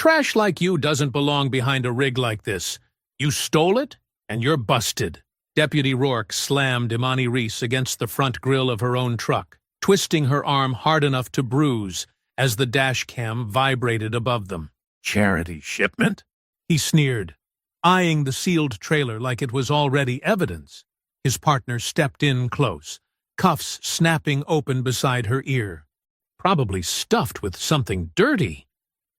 Trash like you doesn't belong behind a rig like this. You stole it, and you're busted. Deputy Rourke slammed Imani Reese against the front grille of her own truck, twisting her arm hard enough to bruise as the dash cam vibrated above them. Charity shipment? He sneered, eyeing the sealed trailer like it was already evidence. His partner stepped in close, cuffs snapping open beside her ear. Probably stuffed with something dirty.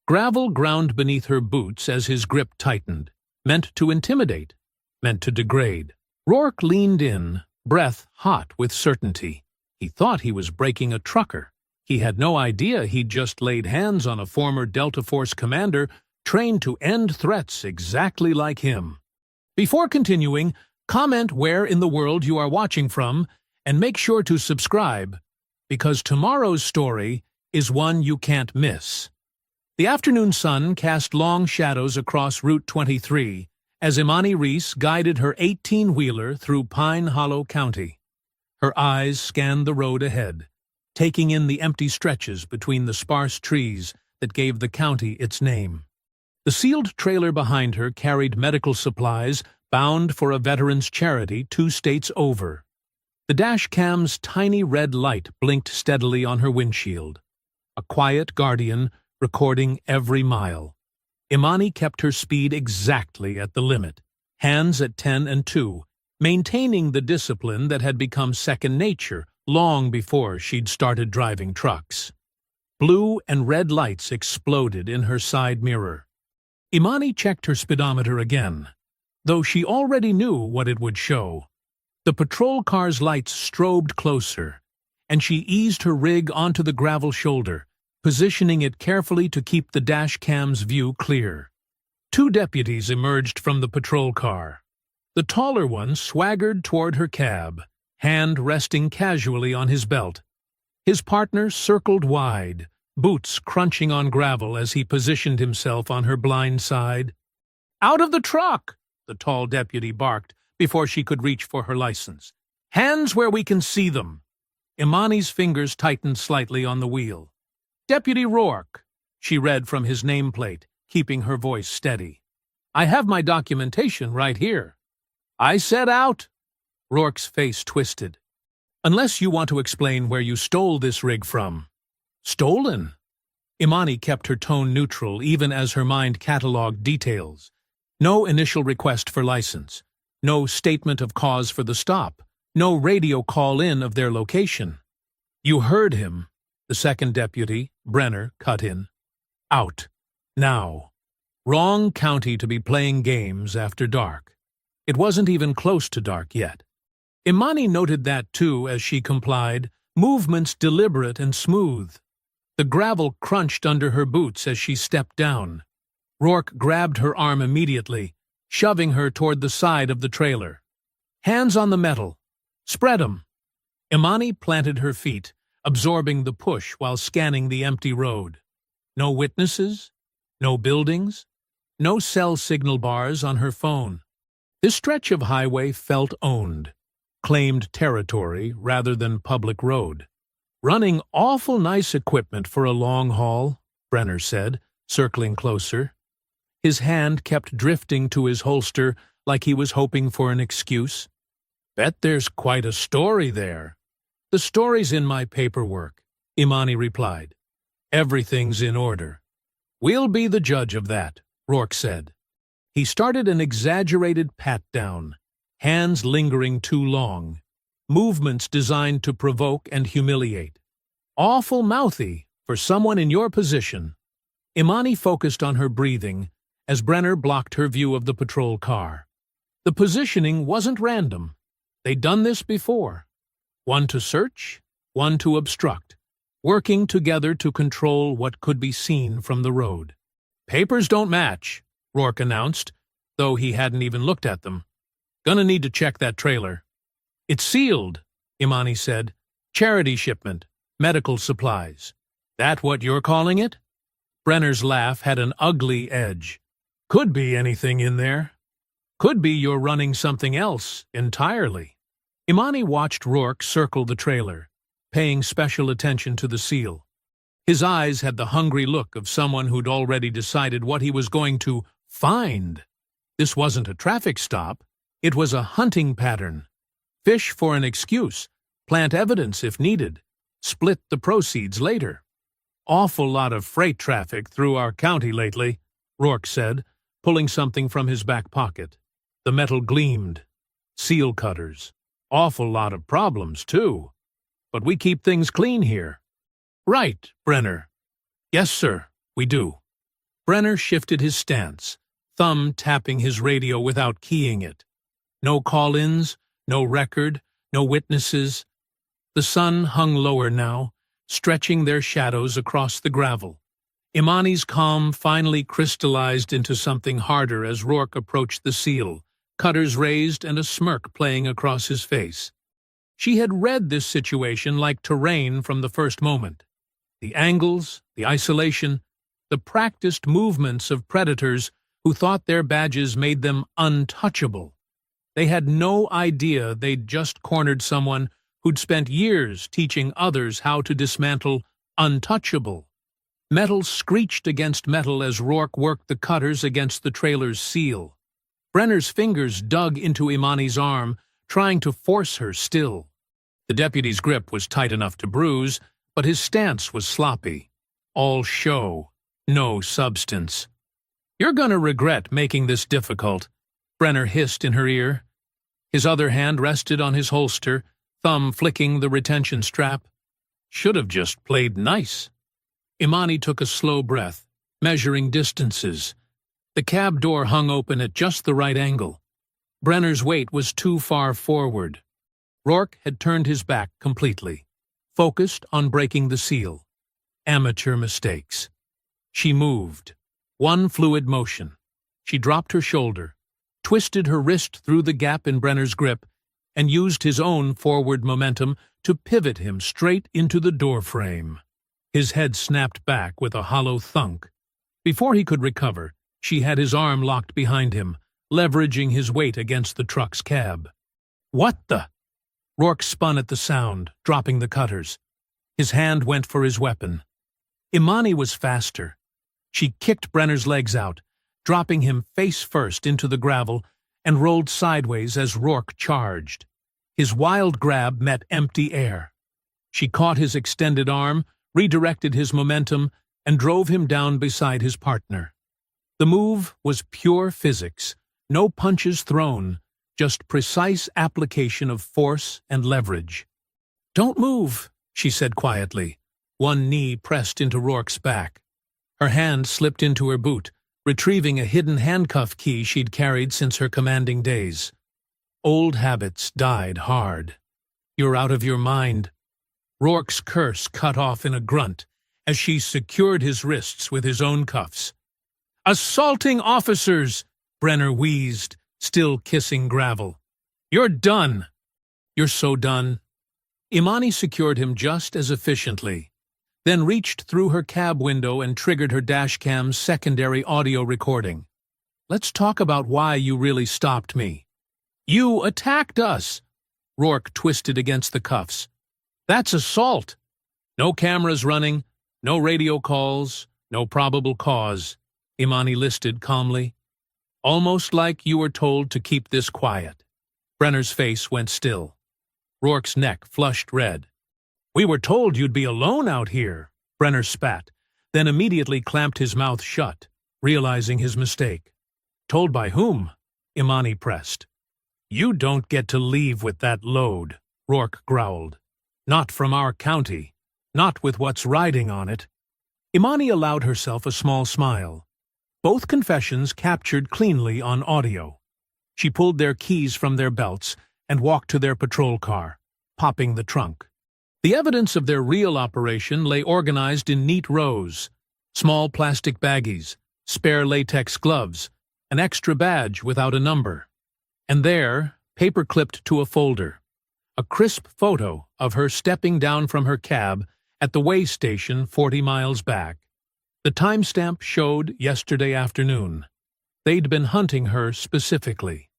Gravel ground beneath her boots as his grip tightened, meant to intimidate, meant to degrade. Rourke leaned in, breath hot with certainty. He thought he was breaking a trucker. He had no idea he'd just laid hands on a former Delta Force commander trained to end threats exactly like him. Before continuing, comment where in the world you are watching from and make sure to subscribe, because tomorrow's story is one you can't miss. The afternoon sun cast long shadows across Route 23 as Imani Reese guided her 18-wheeler through Pine Hollow County. Her eyes scanned the road ahead, taking in the empty stretches between the sparse trees that gave the county its name. The sealed trailer behind her carried medical supplies bound for a veterans' charity 2 states over. The dash cam's tiny red light blinked steadily on her windshield, a quiet guardian recording every mile. Imani kept her speed exactly at the limit, hands at 10 and 2, maintaining the discipline that had become second nature long before she'd started driving trucks. Blue and red lights exploded in her side mirror. Imani checked her speedometer again, though she already knew what it would show. The patrol car's lights strobed closer, and she eased her rig onto the gravel shoulder, positioning it carefully to keep the dash cam's view clear. 2 deputies emerged from the patrol car. The taller one swaggered toward her cab, hand resting casually on his belt. His partner circled wide, boots crunching on gravel as he positioned himself on her blind side. "Out of the truck!" the tall deputy barked before she could reach for her license. "Hands where we can see them!" Imani's fingers tightened slightly on the wheel. "Deputy Rourke," she read from his nameplate, keeping her voice steady. "I have my documentation right here." "I said out." Rourke's face twisted. "Unless you want to explain where you stole this rig from." "Stolen?" Imani kept her tone neutral even as her mind catalogued details. No initial request for license. No statement of cause for the stop. No radio call-in of their location. "You heard him," the second deputy, Brenner, cut in. "Out. Now." Wrong county to be playing games after dark. It wasn't even close to dark yet. Imani noted that too as she complied, movements deliberate and smooth. The gravel crunched under her boots as she stepped down. Rourke grabbed her arm immediately, shoving her toward the side of the trailer. "Hands on the metal. Spread 'em." Imani planted her feet, absorbing the push while scanning the empty road. No witnesses, no buildings, no cell signal bars on her phone. This stretch of highway felt owned, claimed territory rather than public road. "Running awful nice equipment for a long haul," Brenner said, circling closer. His hand kept drifting to his holster like he was hoping for an excuse. "Bet there's quite a story there." "The story's in my paperwork," Imani replied. "Everything's in order." "We'll be the judge of that," Rourke said. He started an exaggerated pat-down, hands lingering too long, movements designed to provoke and humiliate. "Awful mouthy for someone in your position." Imani focused on her breathing as Brenner blocked her view of the patrol car. The positioning wasn't random. They'd done this before. One to search, one to obstruct, working together to control what could be seen from the road. "Papers don't match," Rourke announced, though he hadn't even looked at them. "Gonna need to check that trailer." "It's sealed," Imani said. "Charity shipment, medical supplies." "That what you're calling it?" Brenner's laugh had an ugly edge. "Could be anything in there. Could be you're running something else entirely." Imani watched Rourke circle the trailer, paying special attention to the seal. His eyes had the hungry look of someone who'd already decided what he was going to find. This wasn't a traffic stop. It was a hunting pattern. Fish for an excuse, plant evidence if needed, split the proceeds later. Awful lot of freight traffic through our county lately, Rourke said, pulling something from his back pocket. The metal gleamed. Seal cutters. Awful lot of problems, too. But we keep things clean here. Right, Brenner. Yes, sir, we do. Brenner shifted his stance, thumb tapping his radio without keying it. No call-ins, no record, no witnesses. The sun hung lower now, stretching their shadows across the gravel. Imani's calm finally crystallized into something harder as Rourke approached the seal, cutters raised and a smirk playing across his face. She had read this situation like terrain from the first moment. The angles, the isolation, the practiced movements of predators who thought their badges made them untouchable. They had no idea they'd just cornered someone who'd spent years teaching others how to dismantle untouchable. Metal screeched against metal as Rourke worked the cutters against the trailer's seal. Brenner's fingers dug into Imani's arm, trying to force her still. The deputy's grip was tight enough to bruise, but his stance was sloppy. All show, no substance. "You're gonna regret making this difficult," Brenner hissed in her ear. His other hand rested on his holster, thumb flicking the retention strap. "Should have just played nice." Imani took a slow breath, measuring distances. The cab door hung open at just the right angle. Brenner's weight was too far forward. Rourke had turned his back completely, focused on breaking the seal. Amateur mistakes. She moved. One fluid motion. She dropped her shoulder, twisted her wrist through the gap in Brenner's grip, and used his own forward momentum to pivot him straight into the doorframe. His head snapped back with a hollow thunk. Before he could recover, she had his arm locked behind him, leveraging his weight against the truck's cab. "What the?" Rourke spun at the sound, dropping the cutters. His hand went for his weapon. Imani was faster. She kicked Brenner's legs out, dropping him face first into the gravel, and rolled sideways as Rourke charged. His wild grab met empty air. She caught his extended arm, redirected his momentum, and drove him down beside his partner. The move was pure physics, no punches thrown, just precise application of force and leverage. "Don't move," she said quietly, one knee pressed into Rourke's back. Her hand slipped into her boot, retrieving a hidden handcuff key she'd carried since her commanding days. Old habits died hard. "You're out of your mind." Rourke's curse cut off in a grunt as she secured his wrists with his own cuffs. "Assaulting officers!" Brenner wheezed, still kissing gravel. "You're done." "You're so done." Imani secured him just as efficiently, then reached through her cab window and triggered her dashcam's secondary audio recording. "Let's talk about why you really stopped me." "You attacked us!" Rourke twisted against the cuffs. "That's assault." "No cameras running, no radio calls, no probable cause," Imani listed calmly. "Almost like you were told to keep this quiet." Brenner's face went still. Rourke's neck flushed red. "We were told you'd be alone out here," Brenner spat, then immediately clamped his mouth shut, realizing his mistake. "Told by whom?" Imani pressed. "You don't get to leave with that load," Rourke growled. "Not from our county. Not with what's riding on it." Imani allowed herself a small smile. Both confessions captured cleanly on audio. She pulled their keys from their belts and walked to their patrol car, popping the trunk. The evidence of their real operation lay organized in neat rows: small plastic baggies, spare latex gloves, an extra badge without a number. And there, paper-clipped to a folder, a crisp photo of her stepping down from her cab at the way station 40 miles back. The timestamp showed yesterday afternoon. They'd been hunting her specifically.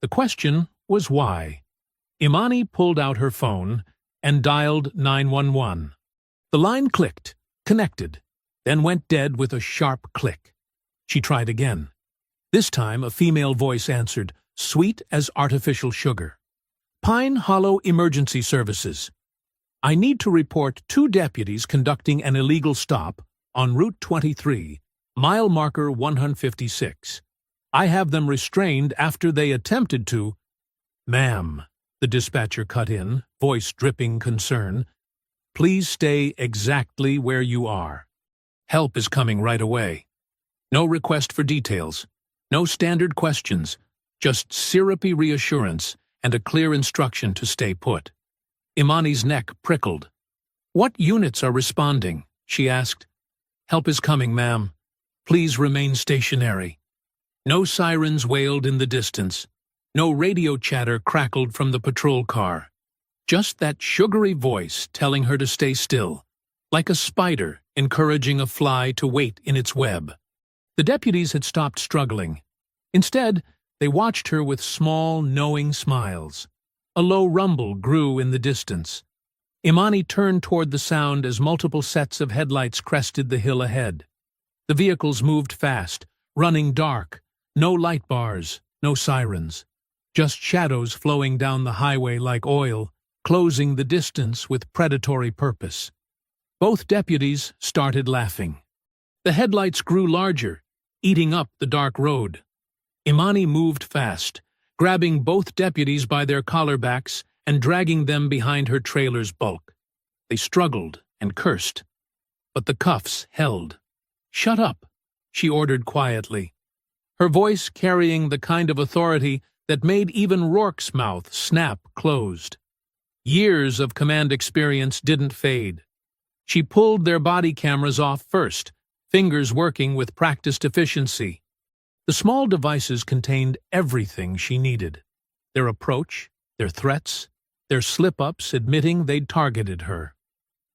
The question was why. Imani pulled out her phone and dialed 911. The line clicked, Connected, then went dead with a sharp click. She tried again. This time, a female voice answered, sweet as artificial sugar. Pine Hollow Emergency Services. I need to report 2 deputies conducting an illegal stop on Route 23, mile marker 156. I have them restrained after they attempted to— Ma'am, the dispatcher cut in, voice dripping concern. Please stay exactly where you are. Help is coming right away. No request for details. No standard questions. Just syrupy reassurance and a clear instruction to stay put. Imani's neck prickled. What units are responding? She asked. Help is coming, ma'am. Please remain stationary. No sirens wailed in the distance. No radio chatter crackled from the patrol car. Just that sugary voice telling her to stay still, like a spider encouraging a fly to wait in its web. The deputies had stopped struggling. Instead, they watched her with small, knowing smiles. A low rumble grew in the distance. Imani turned toward the sound as multiple sets of headlights crested the hill ahead. The vehicles moved fast, running dark. No light bars, no sirens. Just shadows flowing down the highway like oil, closing the distance with predatory purpose. Both deputies started laughing. The headlights grew larger, eating up the dark road. Imani moved fast, grabbing both deputies by their collarbacks and dragging them behind her trailer's bulk. They struggled and cursed, but the cuffs held. Shut up, she ordered quietly, her voice carrying the kind of authority that made even Rourke's mouth snap closed. Years of command experience didn't fade. She pulled their body cameras off first, fingers working with practiced efficiency. The small devices contained everything she needed. Their approach, their threats, their slip-ups admitting they'd targeted her.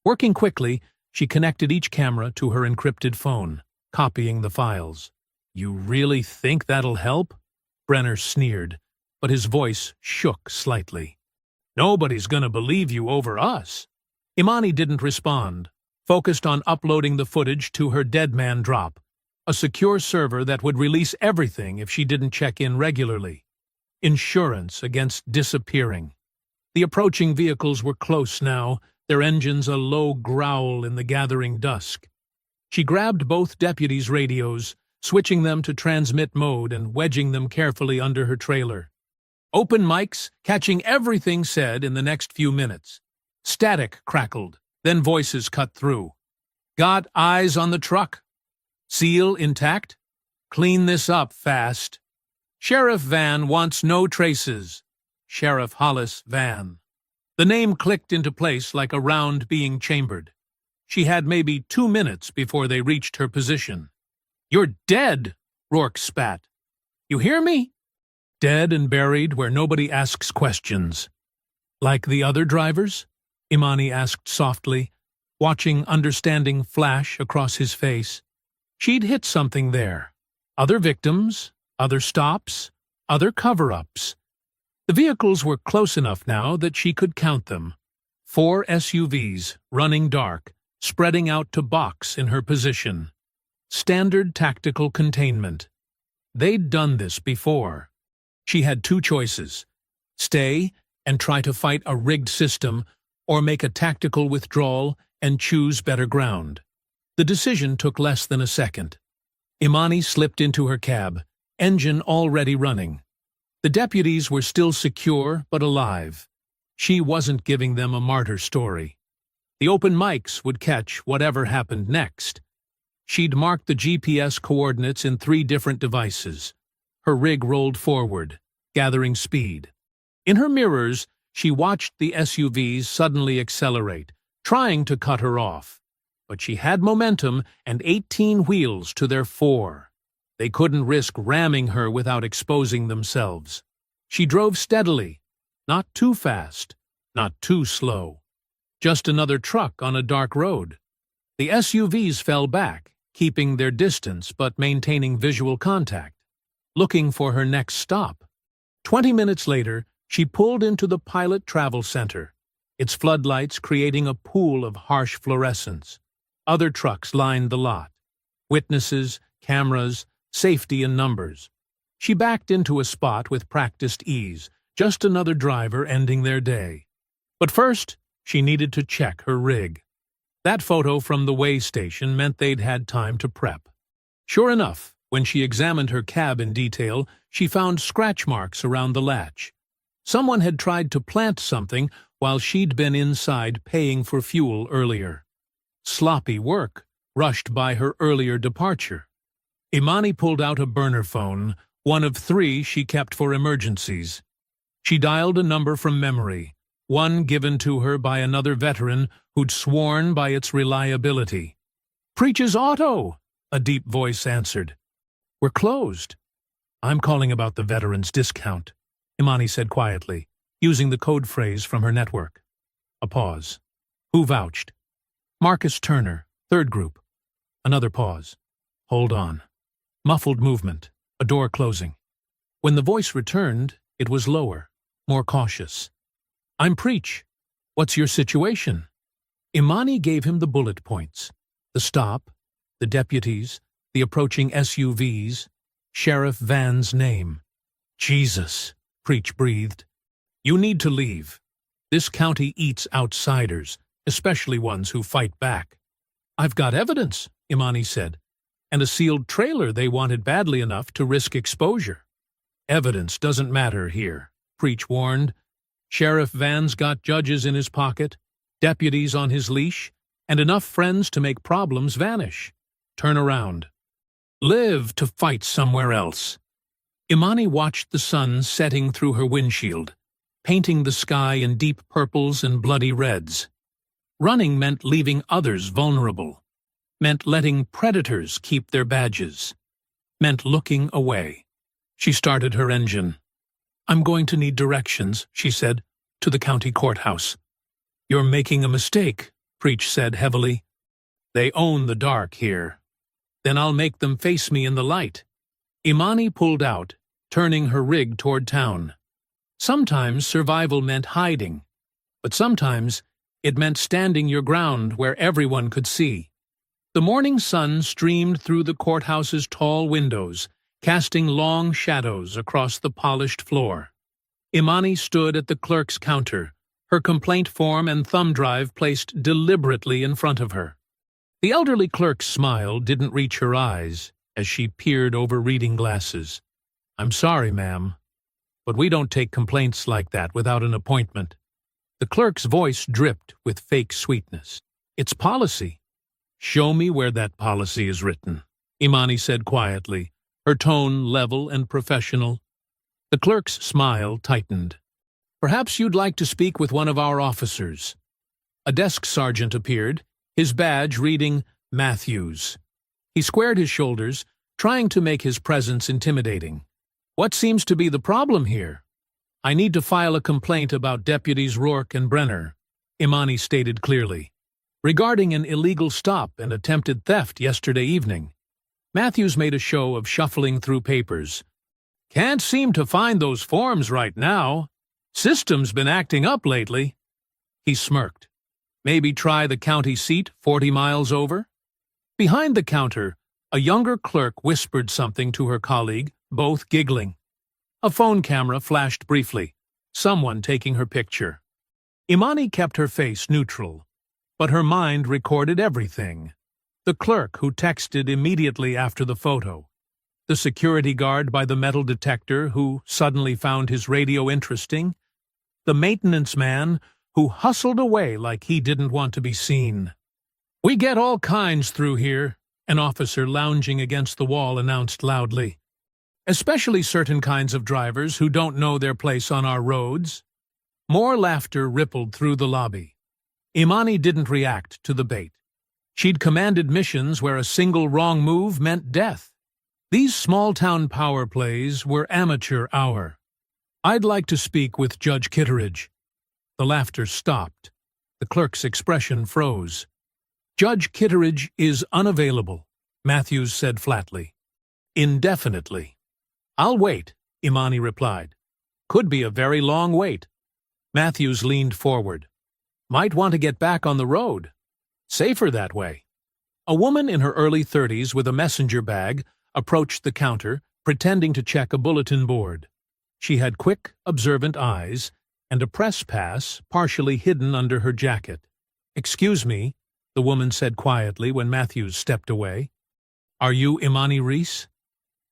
Working quickly, she connected each camera to her encrypted phone, copying the files. You really think that'll help? Brenner sneered, but his voice shook slightly. Nobody's gonna believe you over us. Imani didn't respond, focused on uploading the footage to her Dead Man Drop, a secure server that would release everything if she didn't check in regularly. Insurance against disappearing. The approaching vehicles were close now, their engines a low growl in the gathering dusk. She grabbed both deputies' radios, switching them to transmit mode and wedging them carefully under her trailer. Open mics, catching everything said in the next few minutes. Static crackled, then voices cut through. Got eyes on the truck. Seal intact? Clean this up fast. Sheriff Van wants no traces. Sheriff Hollis Van. The name clicked into place like a round being chambered. She had maybe 2 minutes before they reached her position. You're dead, Rourke spat. You hear me? Dead and buried where nobody asks questions. Like the other drivers? Imani asked softly, watching understanding flash across his face. She'd hit something there. Other victims, other stops, other cover-ups. The vehicles were close enough now that she could count them. 4 SUVs, running dark, spreading out to box in her position. Standard tactical containment. They'd done this before. She had 2 choices. Stay and try to fight a rigged system, or make a tactical withdrawal and choose better ground. The decision took less than a second. Imani slipped into her cab, engine already running. The deputies were still secure but alive. She wasn't giving them a martyr story. The open mics would catch whatever happened next. She'd marked the GPS coordinates in 3 different devices. Her rig rolled forward, gathering speed. In her mirrors, she watched the SUVs suddenly accelerate, trying to cut her off. But she had momentum and 18 wheels to their 4. They couldn't risk ramming her without exposing themselves. She drove steadily, not too fast, not too slow. Just another truck on a dark road. The SUVs fell back, keeping their distance but maintaining visual contact, looking for her next stop. 20 minutes later, she pulled into the Pilot Travel Center, its floodlights creating a pool of harsh fluorescence. Other trucks lined the lot. Witnesses, cameras, safety in numbers. She backed into a spot with practiced ease, just another driver ending their day. But first, she needed to check her rig. That photo from the way station meant they'd had time to prep. Sure enough, when she examined her cab in detail, she found scratch marks around the latch. Someone had tried to plant something while she'd been inside paying for fuel earlier. Sloppy work, rushed by her earlier departure. Imani pulled out a burner phone, one of 3 she kept for emergencies. She dialed a number from memory, one given to her by another veteran who'd sworn by its reliability. "Preach's Auto," a deep voice answered. "We're closed." "I'm calling about the veteran's discount," Imani said quietly, using the code phrase from her network. A pause. "Who vouched?" "Marcus Turner, 3rd group." Another pause. "Hold on." Muffled movement, a door closing. When the voice returned, it was lower, more cautious. "I'm Preach. What's your situation?" Imani gave him the bullet points. The stop, the deputies, the approaching SUVs, Sheriff Van's name. "Jesus," Preach breathed. "You need to leave. This county eats outsiders, especially ones who fight back." "I've got evidence," Imani said, "and a sealed trailer they wanted badly enough to risk exposure." "Evidence doesn't matter here," Preach warned. "Sheriff Van's got judges in his pocket, deputies on his leash, and enough friends to make problems vanish. Turn around. Live to fight somewhere else." Imani watched the sun setting through her windshield, painting the sky in deep purples and bloody reds. Running meant leaving others vulnerable, meant letting predators keep their badges, meant looking away. She started her engine. "I'm going to need directions," she said, "to the county courthouse." "You're making a mistake," Preach said heavily. "They own the dark here. Then I'll make them face me in the light." Imani pulled out, turning her rig toward town. Sometimes survival meant hiding, but sometimes it meant standing your ground where everyone could see. The morning sun streamed through the courthouse's tall windows, casting long shadows across the polished floor. Imani stood at the clerk's counter, her complaint form and thumb drive placed deliberately in front of her. The elderly clerk's smile didn't reach her eyes as she peered over reading glasses. "I'm sorry, ma'am, but we don't take complaints like that without an appointment." The clerk's voice dripped with fake sweetness. "It's policy." "Show me where that policy is written," Imani said quietly, her tone level and professional. The clerk's smile tightened. "Perhaps you'd like to speak with one of our officers." A desk sergeant appeared, his badge reading Matthews. He squared his shoulders, trying to make his presence intimidating. "What seems to be the problem here?" "I need to file a complaint about Deputies Rourke and Brenner," Imani stated clearly, "regarding an illegal stop and attempted theft yesterday evening." Matthews made a show of shuffling through papers. "Can't seem to find those forms right now. System's been acting up lately." He smirked. "Maybe try the county seat 40 miles over?" Behind the counter, a younger clerk whispered something to her colleague, both giggling. A phone camera flashed briefly, someone taking her picture. Imani kept her face neutral, but her mind recorded everything. The clerk who texted immediately after the photo, the security guard by the metal detector who suddenly found his radio interesting, the maintenance man who hustled away like he didn't want to be seen. "We get all kinds through here," an officer lounging against the wall announced loudly. "Especially certain kinds of drivers who don't know their place on our roads." More laughter rippled through the lobby. Imani didn't react to the bait. She'd commanded missions where a single wrong move meant death. These small-town power plays were amateur hour. "I'd like to speak with Judge Kitteridge." The laughter stopped. The clerk's expression froze. "Judge Kitteridge is unavailable," Matthews said flatly. "Indefinitely." "I'll wait," Imani replied. "Could be a very long wait." Matthews leaned forward. "Might want to get back on the road. Safer that way." A woman in her early 30s with a messenger bag approached the counter, pretending to check a bulletin board. She had quick, observant eyes and a press pass partially hidden under her jacket. "Excuse me," the woman said quietly when Matthews stepped away. "Are you Imani Reese?"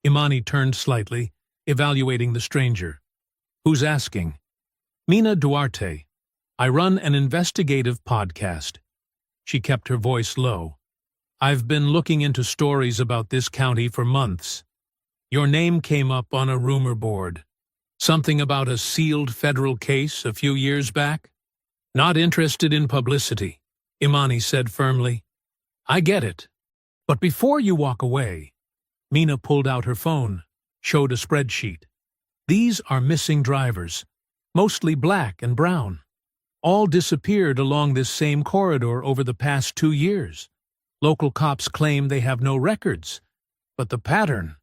Imani turned slightly, evaluating the stranger. "Who's asking?" "Mina Duarte. I run an investigative podcast." She kept her voice low. "I've been looking into stories about this county for months. Your name came up on a rumor board. Something about a sealed federal case a few years back?" "Not interested in publicity," Imani said firmly. "I get it. But before you walk away," Mina pulled out her phone, showed a spreadsheet. "These are missing drivers, mostly black and brown. All disappeared along this same corridor over the past 2 years. Local cops claim they have no records, but the pattern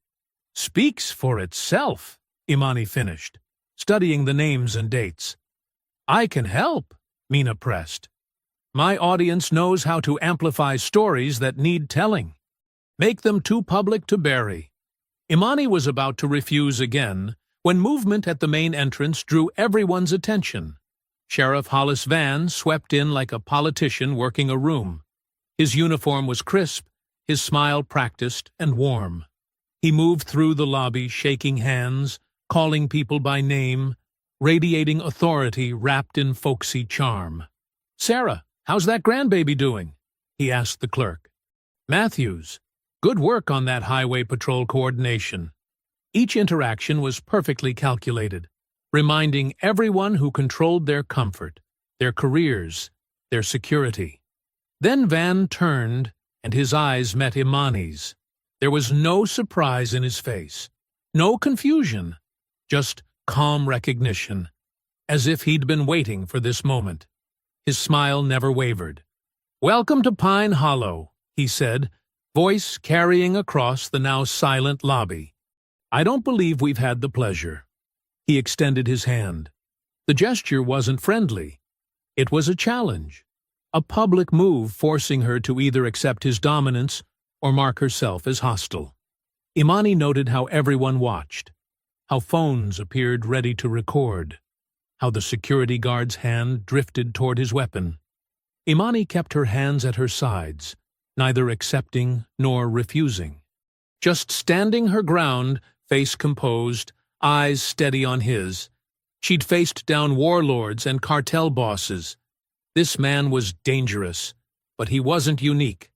speaks for itself," Imani finished, studying the names and dates. "I can help," Mina pressed. "My audience knows how to amplify stories that need telling. Make them too public to bury." Imani was about to refuse again when movement at the main entrance drew everyone's attention. Sheriff Hollis Van swept in like a politician working a room. His uniform was crisp, his smile practiced and warm. He moved through the lobby, shaking hands, calling people by name, radiating authority wrapped in folksy charm. "Sarah, how's that grandbaby doing?" he asked the clerk. "Matthews, good work on that highway patrol coordination." Each interaction was perfectly calculated, reminding everyone who controlled their comfort, their careers, their security. Then Van turned, and his eyes met Imani's. There was no surprise in his face, no confusion, just calm recognition, as if he'd been waiting for this moment. His smile never wavered. "Welcome to Pine Hollow," he said, voice carrying across the now silent lobby. "I don't believe we've had the pleasure." He extended his hand. The gesture wasn't friendly. It was a challenge, a public move forcing her to either accept his dominance or mark herself as hostile. Imani noted how everyone watched, how phones appeared ready to record, how the security guard's hand drifted toward his weapon. Imani kept her hands at her sides, neither accepting nor refusing. Just standing her ground, face composed, eyes steady on his. She'd faced down warlords and cartel bosses. This man was dangerous, but he wasn't unique.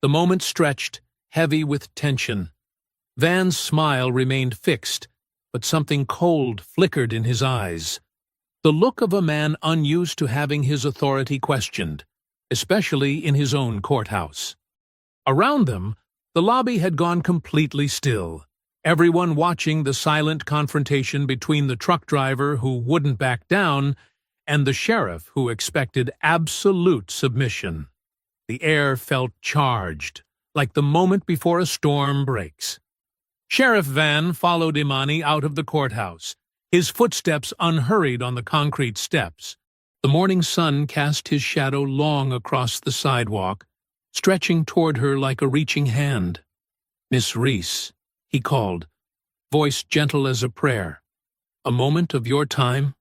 The moment stretched, heavy with tension. Van's smile remained fixed, but something cold flickered in his eyes. The look of a man unused to having his authority questioned, especially in his own courthouse. Around them, the lobby had gone completely still, everyone watching the silent confrontation between the truck driver who wouldn't back down and the sheriff who expected absolute submission. The air felt charged, like the moment before a storm breaks. Sheriff Van followed Imani out of the courthouse, his footsteps unhurried on the concrete steps. The morning sun cast his shadow long across the sidewalk, stretching toward her like a reaching hand. "Miss Reese," he called, voice gentle as a prayer. "A moment of your time?"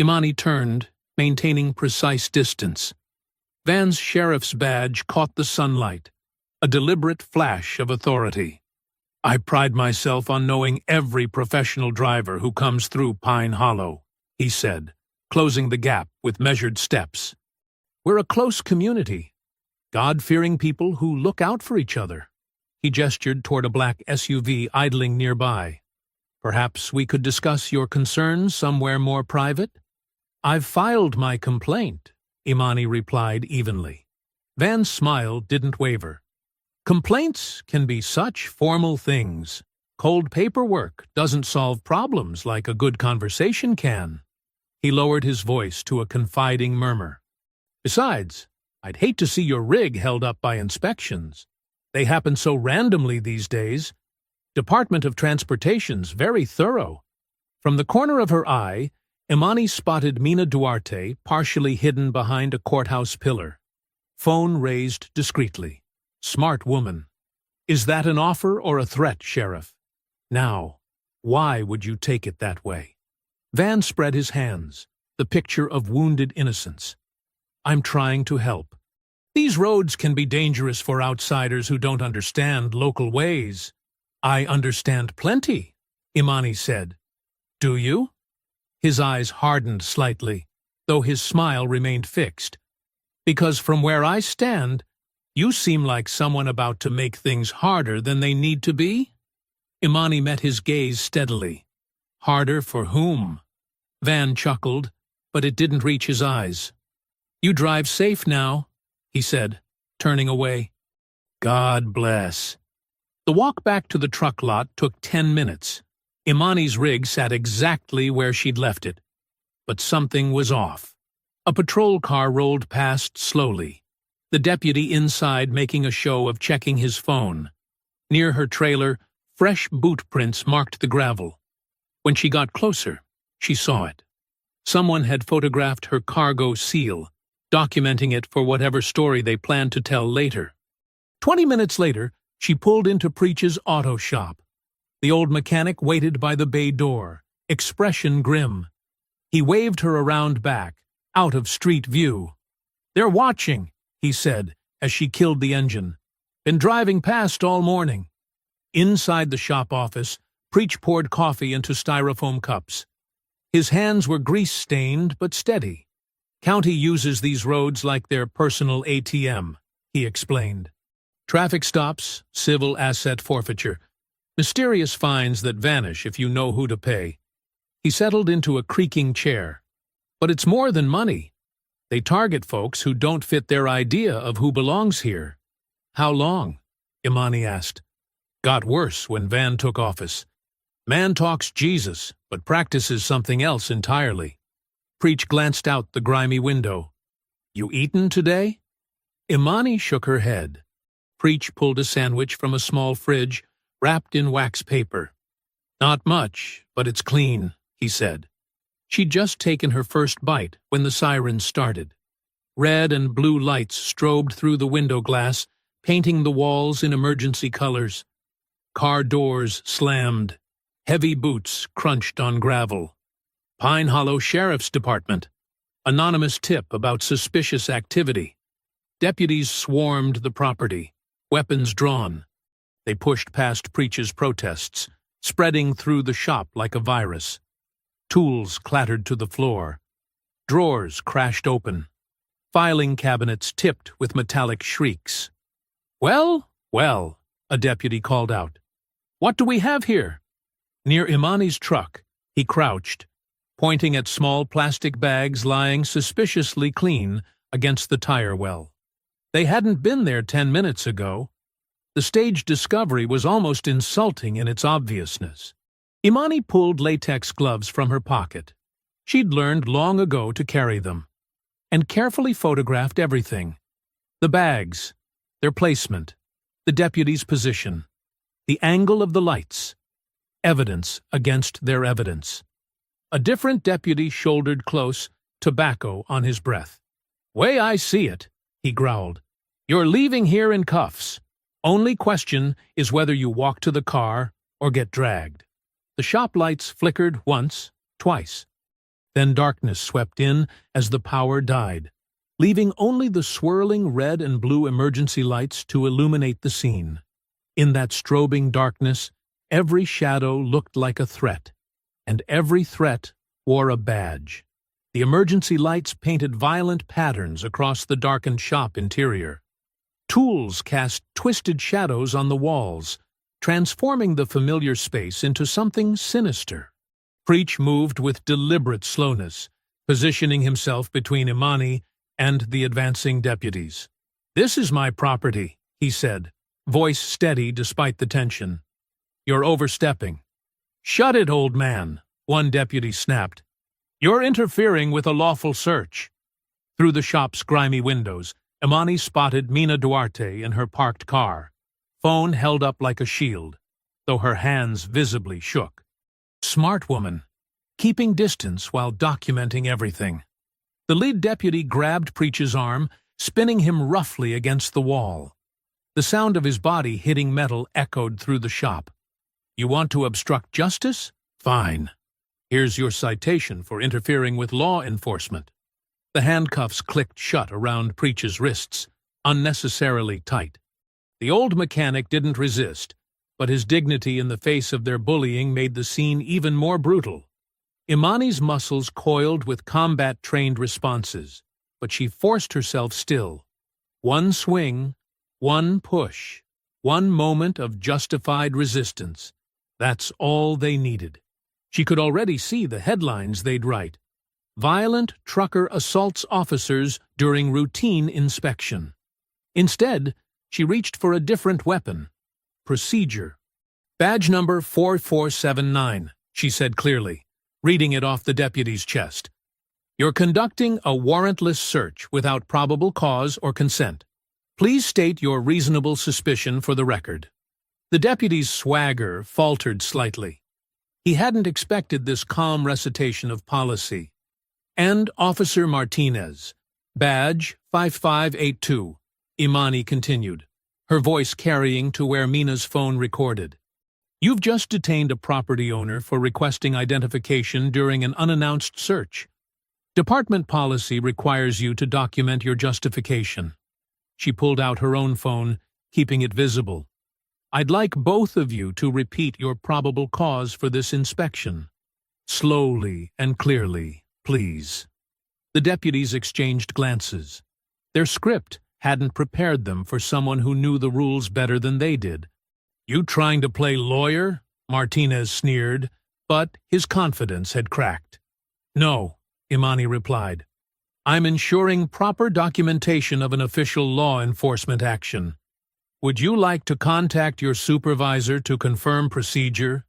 Imani turned, maintaining precise distance. Van's sheriff's badge caught the sunlight, a deliberate flash of authority. "I pride myself on knowing every professional driver who comes through Pine Hollow," he said, closing the gap with measured steps. "We're a close community, God-fearing people who look out for each other." He gestured toward a black SUV idling nearby. "Perhaps we could discuss your concerns somewhere more private?" "I've filed my complaint," Imani replied evenly. Van's smile didn't waver. "Complaints can be such formal things. Cold paperwork doesn't solve problems like a good conversation can." He lowered his voice to a confiding murmur. "Besides, I'd hate to see your rig held up by inspections. They happen so randomly these days. Department of Transportation's very thorough." From the corner of her eye, Imani spotted Mina Duarte partially hidden behind a courthouse pillar. Phone raised discreetly. Smart woman. Is that an offer or a threat, Sheriff? Now, why would you take it that way? Van spread his hands, the picture of wounded innocence. I'm trying to help. These roads can be dangerous for outsiders who don't understand local ways. I understand plenty, Imani said. Do you? His eyes hardened slightly, though his smile remained fixed. Because from where I stand, you seem like someone about to make things harder than they need to be? Imani met his gaze steadily. Harder for whom? Van chuckled, but it didn't reach his eyes. You drive safe now, he said, turning away. God bless. The walk back to the truck lot took 10 minutes. Imani's rig sat exactly where she'd left it. But something was off. A patrol car rolled past slowly, the deputy inside making a show of checking his phone. Near her trailer, fresh boot prints marked the gravel. When she got closer, she saw it. Someone had photographed her cargo seal, documenting it for whatever story they planned to tell later. 20 minutes later, she pulled into Preach's auto shop. The old mechanic waited by the bay door, expression grim. He waved her around back, out of street view. They're watching, he said, as she killed the engine. Been driving past all morning. Inside the shop office, Preach poured coffee into styrofoam cups. His hands were grease-stained but steady. County uses these roads like their personal ATM, he explained. Traffic stops, civil asset forfeiture, mysterious fines that vanish if you know who to pay. He settled into a creaking chair. But it's more than money. They target folks who don't fit their idea of who belongs here. How long? Imani asked. Got worse when Van took office. Man talks Jesus, but practices something else entirely. Preach glanced out the grimy window. You eaten today? Imani shook her head. Preach pulled a sandwich from a small fridge, wrapped in wax paper. Not much, but it's clean, he said. She'd just taken her first bite when the sirens started. Red and blue lights strobed through the window glass, painting the walls in emergency colors. Car doors slammed. Heavy boots crunched on gravel. Pine Hollow Sheriff's Department. Anonymous tip about suspicious activity. Deputies swarmed the property, weapons drawn. They pushed past Preach's protests, spreading through the shop like a virus. Tools clattered to the floor. Drawers crashed open. Filing cabinets tipped with metallic shrieks. Well, well, a deputy called out. What do we have here? Near Imani's truck, he crouched, pointing at small plastic bags lying suspiciously clean against the tire well. They hadn't been there 10 minutes ago. The staged discovery was almost insulting in its obviousness. Imani pulled latex gloves from her pocket. She'd learned long ago to carry them, and carefully photographed everything. The bags, their placement, the deputy's position, the angle of the lights, evidence against their evidence. A different deputy shouldered close, tobacco on his breath. Way I see it, he growled. You're leaving here in cuffs. Only question is whether you walk to the car or get dragged. The shop lights flickered once, twice. Then darkness swept in as the power died, leaving only the swirling red and blue emergency lights to illuminate the scene. In that strobing darkness, every shadow looked like a threat, and every threat wore a badge. The emergency lights painted violent patterns across the darkened shop interior. Tools cast twisted shadows on the walls, transforming the familiar space into something sinister. Preach moved with deliberate slowness, positioning himself between Imani and the advancing deputies. This is my property, he said, voice steady despite the tension. You're overstepping. Shut it, old man, one deputy snapped. You're interfering with a lawful search. Through the shop's grimy windows, Imani spotted Mina Duarte in her parked car, phone held up like a shield, though her hands visibly shook. Smart woman, keeping distance while documenting everything. The lead deputy grabbed Preach's arm, spinning him roughly against the wall. The sound of his body hitting metal echoed through the shop. You want to obstruct justice? Fine. Here's your citation for interfering with law enforcement. The handcuffs clicked shut around Preach's wrists, unnecessarily tight. The old mechanic didn't resist, but his dignity in the face of their bullying made the scene even more brutal. Imani's muscles coiled with combat-trained responses, but she forced herself still. One swing, one push, one moment of justified resistance. That's all they needed. She could already see the headlines they'd write. Violent trucker assaults officers during routine inspection. Instead, she reached for a different weapon. Procedure. Badge number 4479, she said clearly, reading it off the deputy's chest. You're conducting a warrantless search without probable cause or consent. Please state your reasonable suspicion for the record. The deputy's swagger faltered slightly. He hadn't expected this calm recitation of policy. And Officer Martinez, badge 5582, Imani continued, her voice carrying to where Mina's phone recorded. You've just detained a property owner for requesting identification during an unannounced search. Department policy requires you to document your justification. She pulled out her own phone, keeping it visible. I'd like both of you to repeat your probable cause for this inspection. Slowly and clearly, please. The deputies exchanged glances. Their script hadn't prepared them for someone who knew the rules better than they did. You trying to play lawyer? Martinez sneered, but his confidence had cracked. No, Imani replied. I'm ensuring proper documentation of an official law enforcement action. Would you like to contact your supervisor to confirm procedure?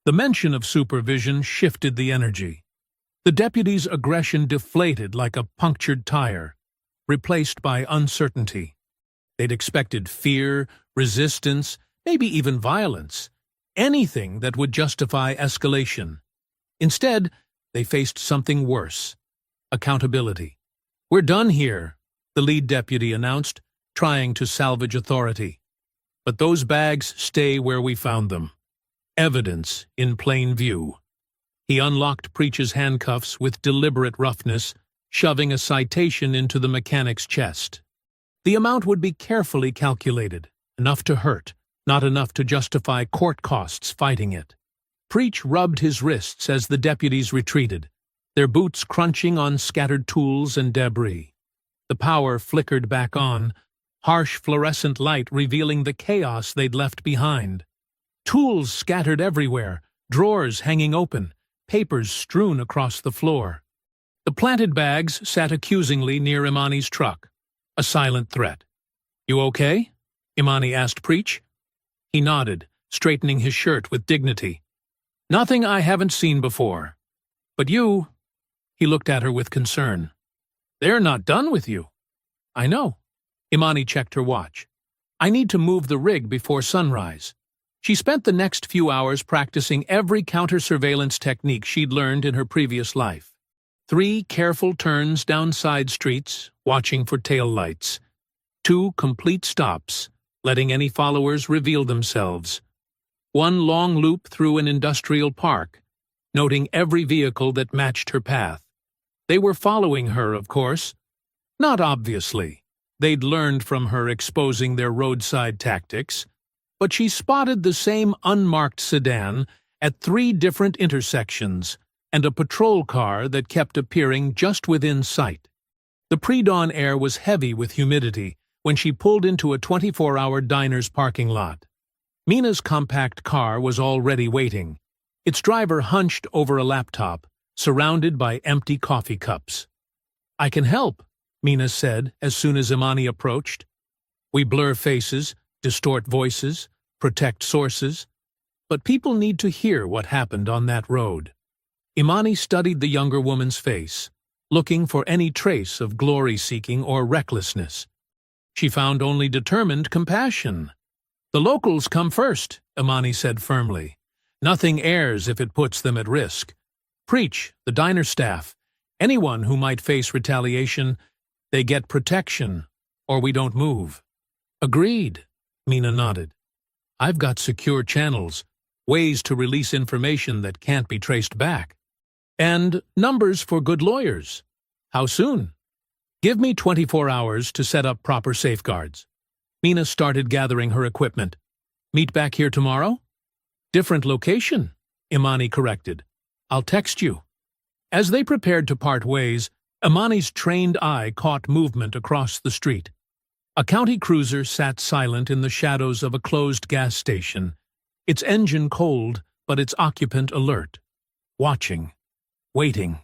The mention of supervision shifted the energy. The deputy's aggression deflated like a punctured tire, replaced by uncertainty. They'd expected fear, resistance, maybe even violence, anything that would justify escalation. Instead, they faced something worse: accountability. We're done here, the lead deputy announced, trying to salvage authority. But those bags stay where we found them. Evidence in plain view. He unlocked Preach's handcuffs with deliberate roughness, shoving a citation into the mechanic's chest. The amount would be carefully calculated, enough to hurt, not enough to justify court costs fighting it. Preach rubbed his wrists as the deputies retreated, their boots crunching on scattered tools and debris. The power flickered back on, harsh fluorescent light revealing the chaos they'd left behind. Tools scattered everywhere, drawers hanging open, papers strewn across the floor. The planted bags sat accusingly near Imani's truck, a silent threat. You okay? Imani asked Preach. He nodded, straightening his shirt with dignity. Nothing I haven't seen before. But you... He looked at her with concern. They're not done with you. I know. Imani checked her watch. I need to move the rig before sunrise. She spent the next few hours practicing every counter-surveillance technique she'd learned in her previous life. 3 careful turns down side streets, watching for tail lights. 2 complete stops, letting any followers reveal themselves. 1 long loop through an industrial park, noting every vehicle that matched her path. They were following her, of course. Not obviously. They'd learned from her exposing their roadside tactics, but she spotted the same unmarked sedan at 3 different intersections and a patrol car that kept appearing just within sight. The pre-dawn air was heavy with humidity when she pulled into a 24-hour diner's parking lot. Mina's compact car was already waiting, its driver hunched over a laptop, surrounded by empty coffee cups. I can help, Mina said as soon as Imani approached. We blur faces, distort voices, protect sources, but people need to hear what happened on that road. Imani studied the younger woman's face, looking for any trace of glory-seeking or recklessness. She found only determined compassion. The locals come first, Imani said firmly. Nothing airs if it puts them at risk. Preach, the diner staff, anyone who might face retaliation, they get protection, or we don't move. Agreed, Mina nodded. I've got secure channels, ways to release information that can't be traced back. And numbers for good lawyers. How soon? Give me 24 hours to set up proper safeguards. Mina started gathering her equipment. Meet back here tomorrow? Different location, Imani corrected. I'll text you. As they prepared to part ways, Imani's trained eye caught movement across the street. A county cruiser sat silent in the shadows of a closed gas station, its engine cold but its occupant alert, watching, waiting.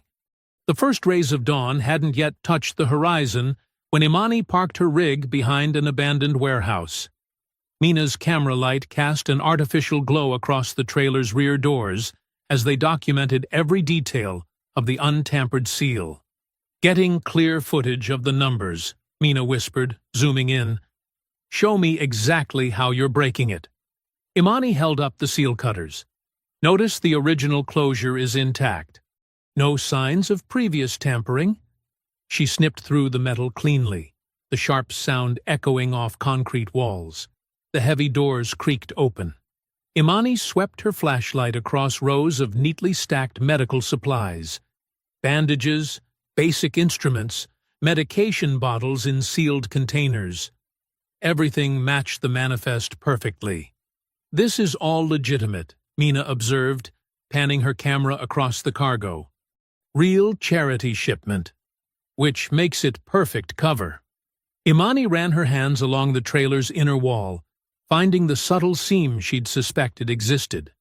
The first rays of dawn hadn't yet touched the horizon when Imani parked her rig behind an abandoned warehouse. Mina's camera light cast an artificial glow across the trailer's rear doors as they documented every detail of the untampered seal. Getting clear footage of the numbers, Mina whispered, zooming in. Show me exactly how you're breaking it. Imani held up the seal cutters. Notice the original closure is intact. No signs of previous tampering. She snipped through the metal cleanly, the sharp sound echoing off concrete walls. The heavy doors creaked open. Imani swept her flashlight across rows of neatly stacked medical supplies. Bandages, basic instruments, medication bottles in sealed containers. Everything matched the manifest perfectly. This is all legitimate, Mina observed, panning her camera across the cargo. Real charity shipment, which makes it perfect cover. Imani ran her hands along the trailer's inner wall, finding the subtle seam she'd suspected existed.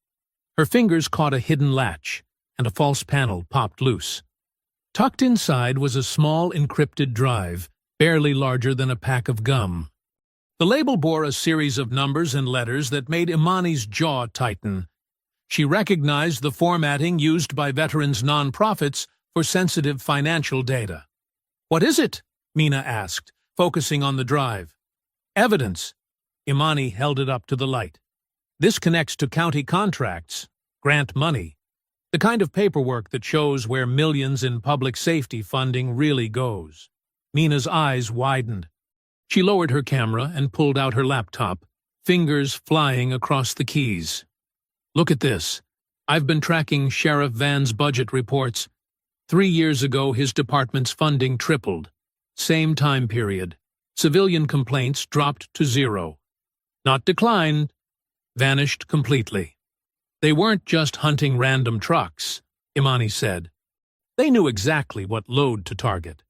Her fingers caught a hidden latch, and a false panel popped loose. Tucked inside was a small encrypted drive, barely larger than a pack of gum. The label bore a series of numbers and letters that made Imani's jaw tighten. She recognized the formatting used by veterans' nonprofits for sensitive financial data. What is it? Mina asked, focusing on the drive. Evidence. Imani held it up to the light. This connects to county contracts, grant money, the kind of paperwork that shows where millions in public safety funding really goes. Mina's eyes widened. She lowered her camera and pulled out her laptop, fingers flying across the keys. Look at this. I've been tracking Sheriff Van's budget reports. 3 years ago, his department's funding tripled. Same time period. Civilian complaints dropped to 0. Not declined, vanished completely. They weren't just hunting random trucks, Imani said. They knew exactly what load to target.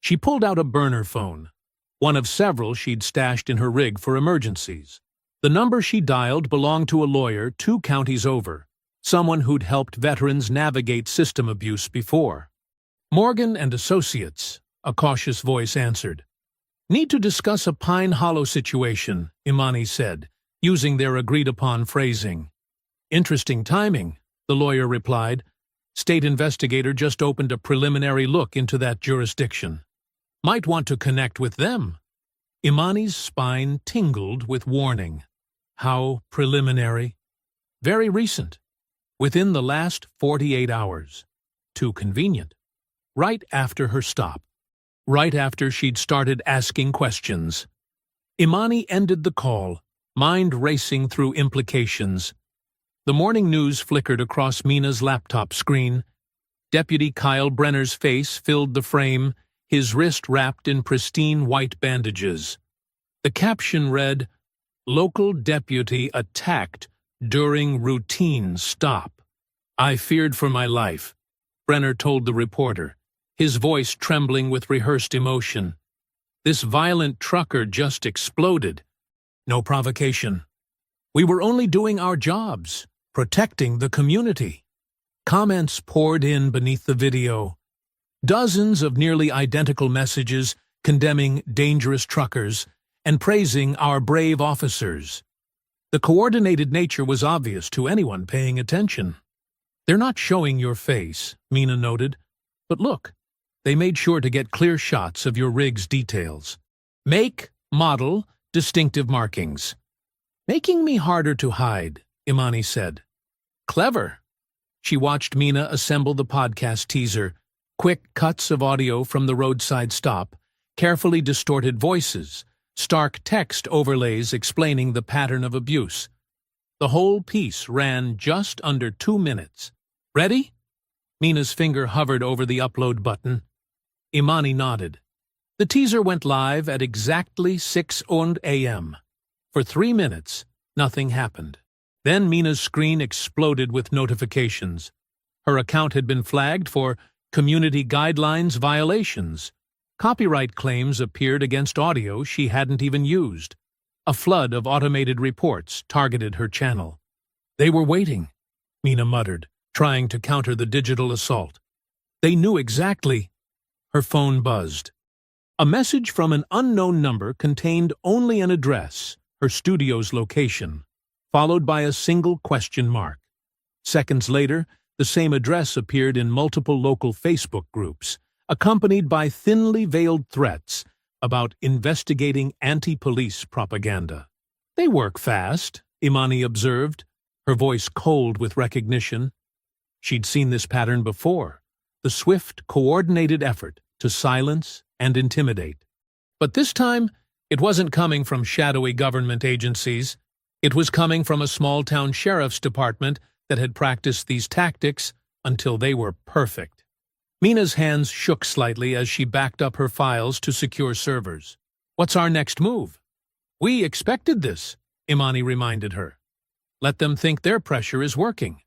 She pulled out a burner phone, one of several she'd stashed in her rig for emergencies. The number she dialed belonged to a lawyer 2 counties over, someone who'd helped veterans navigate system abuse before. Morgan and Associates, a cautious voice answered. Need to discuss a Pine Hollow situation, Imani said, using their agreed-upon phrasing. Interesting timing, the lawyer replied. State investigator just opened a preliminary look into that jurisdiction. Might want to connect with them. Imani's spine tingled with warning. How preliminary? Very recent. Within the last 48 hours. Too convenient. Right after her stop. Right after she'd started asking questions. Imani ended the call, mind racing through implications. The morning news flickered across Mina's laptop screen. Deputy Kyle Brenner's face filled the frame, his wrist wrapped in pristine white bandages. The caption read, Local deputy attacked during routine stop. I feared for my life, Brenner told the reporter, his voice trembling with rehearsed emotion. This violent trucker just exploded. No provocation. We were only doing our jobs, protecting the community. Comments poured in beneath the video. Dozens of nearly identical messages condemning dangerous truckers and praising our brave officers. The coordinated nature was obvious to anyone paying attention. They're not showing your face, Mina noted, but look, they made sure to get clear shots of your rig's details. Make, model, distinctive markings. Making me harder to hide, Imani said. Clever. She watched Mina assemble the podcast teaser, quick cuts of audio from the roadside stop, carefully distorted voices, stark text overlays explaining the pattern of abuse. The whole piece ran just under 2 minutes. Ready? Mina's finger hovered over the upload button. Imani nodded. The teaser went live at exactly 6 a.m. For 3 minutes, nothing happened. Then Mina's screen exploded with notifications. Her account had been flagged for community guidelines violations. Copyright claims appeared against audio she hadn't even used. A flood of automated reports targeted her channel. They were waiting, Mina muttered, trying to counter the digital assault. They knew exactly. Her phone buzzed. A message from an unknown number contained only an address, her studio's location, followed by a single question mark. Seconds later, the same address appeared in multiple local Facebook groups, accompanied by thinly veiled threats about investigating anti-police propaganda. They work fast, Imani observed, her voice cold with recognition. She'd seen this pattern before, the swift, coordinated effort to silence and intimidate. But this time, it wasn't coming from shadowy government agencies. It was coming from a small-town sheriff's department that had practiced these tactics until they were perfect. Mina's hands shook slightly as she backed up her files to secure servers. What's our next move? We expected this, Imani reminded her. Let them think their pressure is working.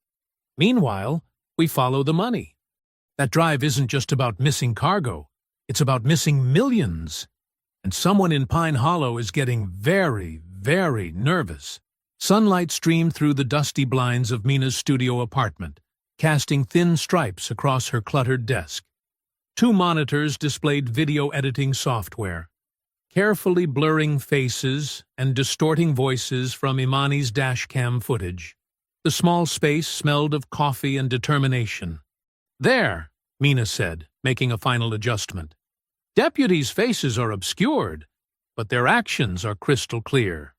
Meanwhile, we follow the money. That drive isn't just about missing cargo. It's about missing millions. And someone in Pine Hollow is getting very, very nervous. Sunlight streamed through the dusty blinds of Mina's studio apartment, casting thin stripes across her cluttered desk. 2 monitors displayed video editing software, carefully blurring faces and distorting voices from Imani's dashcam footage. The small space smelled of coffee and determination. There, Mina said, making a final adjustment. Deputies' faces are obscured, but their actions are crystal clear.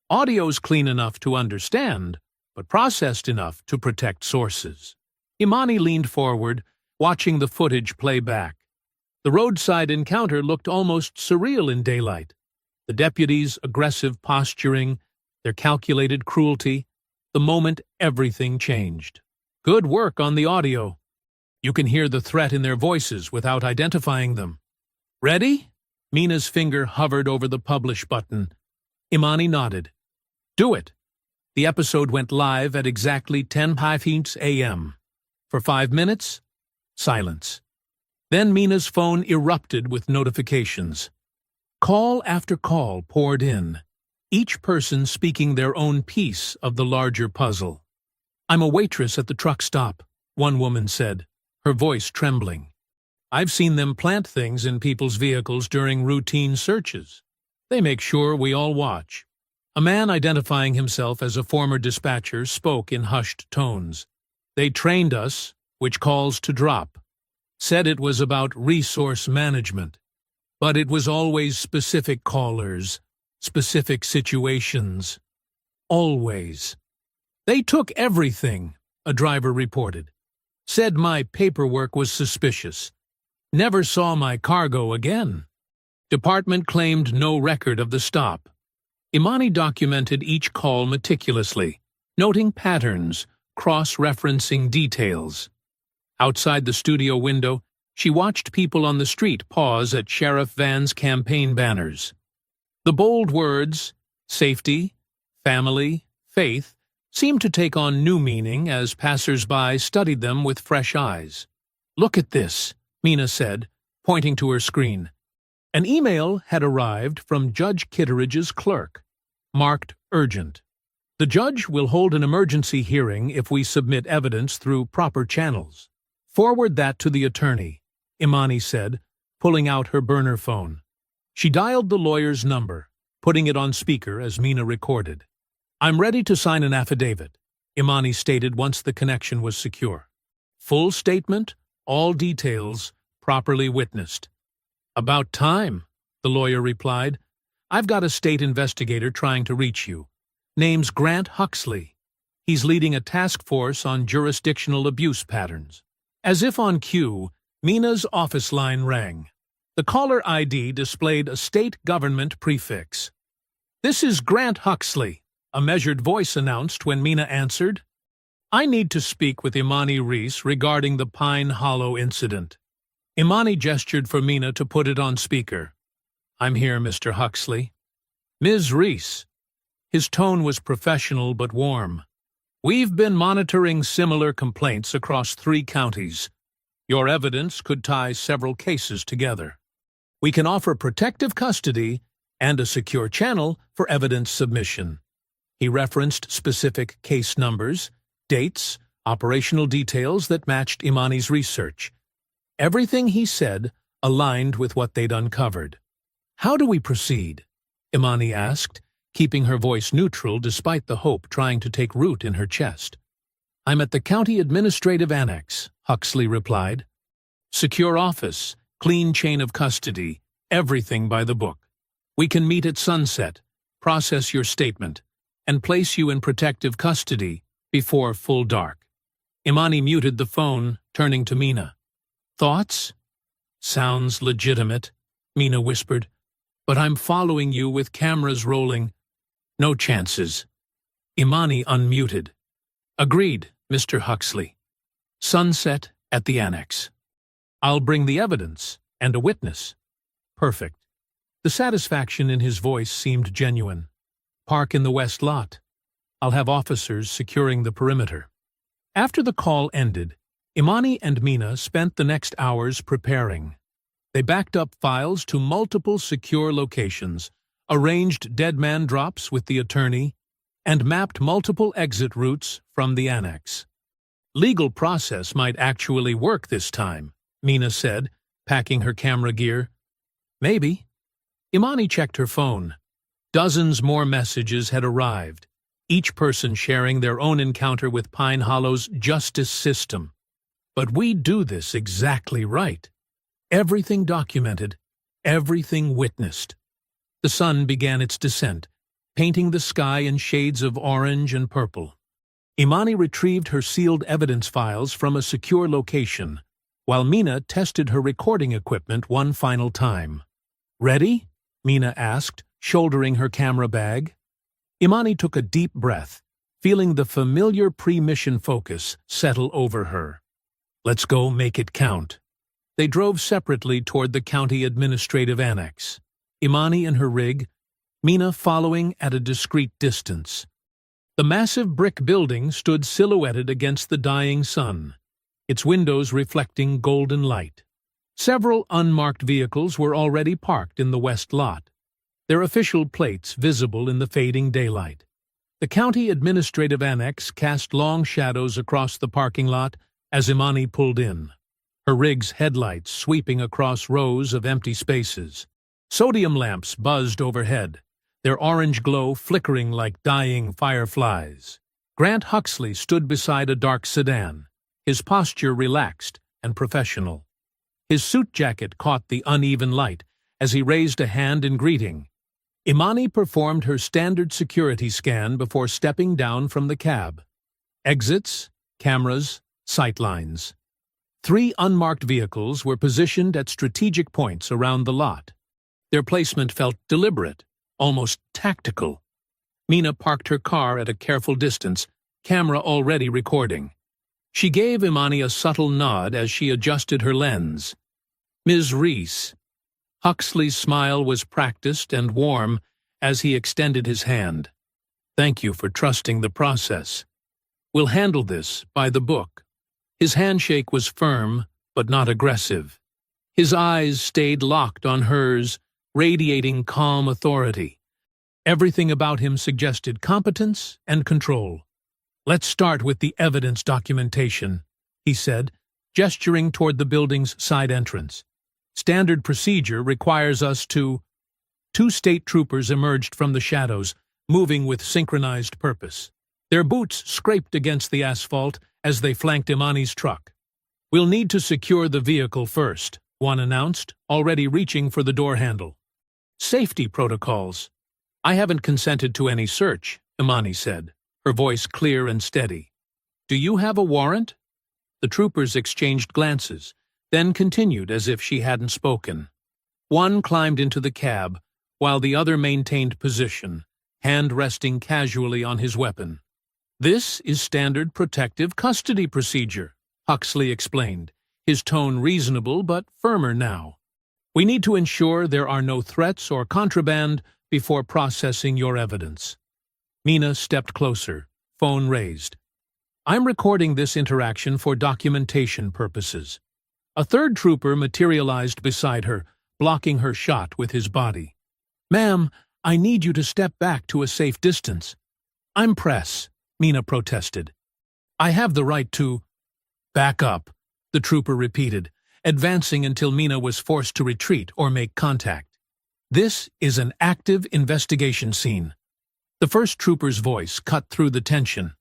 Audio's clean enough to understand, but processed enough to protect sources. Imani leaned forward, watching the footage play back. The roadside encounter looked almost surreal in daylight. The deputies' aggressive posturing, their calculated cruelty, the moment everything changed. Good work on the audio. You can hear the threat in their voices without identifying them. Ready? Mina's finger hovered over the publish button. Imani nodded. Do it. The episode went live at exactly 10:15 a.m. For 5 minutes, silence. Then Mina's phone erupted with notifications. Call after call poured in, each person speaking their own piece of the larger puzzle. I'm a waitress at the truck stop, one woman said, her voice trembling. I've seen them plant things in people's vehicles during routine searches. They make sure we all watch. A man identifying himself as a former dispatcher spoke in hushed tones. They trained us, which calls to drop. Said it was about resource management. But it was always specific callers, specific situations. Always. They took everything, a driver reported. Said my paperwork was suspicious. Never saw my cargo again. Department claimed no record of the stop. Imani documented each call meticulously, noting patterns, cross-referencing details. Outside the studio window, she watched people on the street pause at Sheriff Van's campaign banners. The bold words, safety, family, faith, seemed to take on new meaning as passers-by studied them with fresh eyes. Look at this, Mina said, pointing to her screen. An email had arrived from Judge Kitteridge's clerk, marked urgent. The judge will hold an emergency hearing if we submit evidence through proper channels. Forward that to the attorney, Imani said, pulling out her burner phone. She dialed the lawyer's number, putting it on speaker as Mina recorded. I'm ready to sign an affidavit, Imani stated once the connection was secure. Full statement, all details, properly witnessed. About time, the lawyer replied. I've got a state investigator trying to reach you. Name's Grant Huxley. He's leading a task force on jurisdictional abuse patterns. As if on cue, Mina's office line rang. The caller ID displayed a state government prefix. "This is Grant Huxley," a measured voice announced when Mina answered. "I need to speak with Imani Reese regarding the Pine Hollow incident." Imani gestured for Mina to put it on speaker. "I'm here, Mr. Huxley." "Ms. Reese." His tone was professional but warm. "We've been monitoring similar complaints across 3 counties. Your evidence could tie several cases together. We can offer protective custody and a secure channel for evidence submission." He referenced specific case numbers, dates, operational details that matched Imani's research. Everything he said aligned with what they'd uncovered. "How do we proceed?" Imani asked, keeping her voice neutral despite the hope trying to take root in her chest. "I'm at the County Administrative Annex," Huxley replied. "Secure office, clean chain of custody, everything by the book. We can meet at sunset, process your statement, and place you in protective custody before full dark." Imani muted the phone, turning to Mina. "Thoughts?" "Sounds legitimate," Mina whispered. "But I'm following you with cameras rolling. No chances." Imani unmuted. "Agreed, Mr. Huxley. Sunset at the annex. I'll bring the evidence and a witness." "Perfect." The satisfaction in his voice seemed genuine. "Park in the west lot. I'll have officers securing the perimeter." After the call ended, Imani and Mina spent the next hours preparing. They backed up files to multiple secure locations, arranged dead man drops with the attorney, and mapped multiple exit routes from the annex. "Legal process might actually work this time," Mina said, packing her camera gear. "Maybe." Imani checked her phone. Dozens more messages had arrived, each person sharing their own encounter with Pine Hollow's justice system. "But we do this exactly right. Everything documented, everything witnessed." The sun began its descent, painting the sky in shades of orange and purple. Imani retrieved her sealed evidence files from a secure location, while Mina tested her recording equipment one final time. "Ready?" Mina asked, shouldering her camera bag. Imani took a deep breath, feeling the familiar pre-mission focus settle over her. "Let's go make it count." They drove separately toward the county administrative annex, Imani in her rig, Mina following at a discreet distance. The massive brick building stood silhouetted against the dying sun, its windows reflecting golden light. Several unmarked vehicles were already parked in the west lot, their official plates visible in the fading daylight. The county administrative annex cast long shadows across the parking lot as Imani pulled in, her rig's headlights sweeping across rows of empty spaces. Sodium lamps buzzed overhead, their orange glow flickering like dying fireflies. Grant Huxley stood beside a dark sedan, his posture relaxed and professional. His suit jacket caught the uneven light as he raised a hand in greeting. Imani performed her standard security scan before stepping down from the cab. Exits, cameras, sightlines. 3 unmarked vehicles were positioned at strategic points around the lot. Their placement felt deliberate, almost tactical. Mina parked her car at a careful distance, camera already recording. She gave Imani a subtle nod as she adjusted her lens. "Ms. Reese." Huxley's smile was practiced and warm as he extended his hand. "Thank you for trusting the process. We'll handle this by the book." His handshake was firm, but not aggressive. His eyes stayed locked on hers, radiating calm authority. Everything about him suggested competence and control. "Let's start with the evidence documentation," he said, gesturing toward the building's side entrance. "Standard procedure requires us to—" 2 state troopers emerged from the shadows, moving with synchronized purpose. Their boots scraped against the asphalt as they flanked Imani's truck. "We'll need to secure the vehicle first," one announced, already reaching for the door handle. "Safety protocols." "I haven't consented to any search," Imani said, her voice clear and steady. "Do you have a warrant?" The troopers exchanged glances, then continued as if she hadn't spoken. One climbed into the cab, while the other maintained position, hand resting casually on his weapon. "This is standard protective custody procedure," Huxley explained, his tone reasonable but firmer now. "We need to ensure there are no threats or contraband before processing your evidence." Mina stepped closer, phone raised. "I'm recording this interaction for documentation purposes." A third trooper materialized beside her, blocking her shot with his body. "Ma'am, I need you to step back to a safe distance." "I'm press," Mina protested. "I have the right to—" "Back up," the trooper repeated, advancing until Mina was forced to retreat or make contact. "This is an active investigation scene." The first trooper's voice cut through the tension.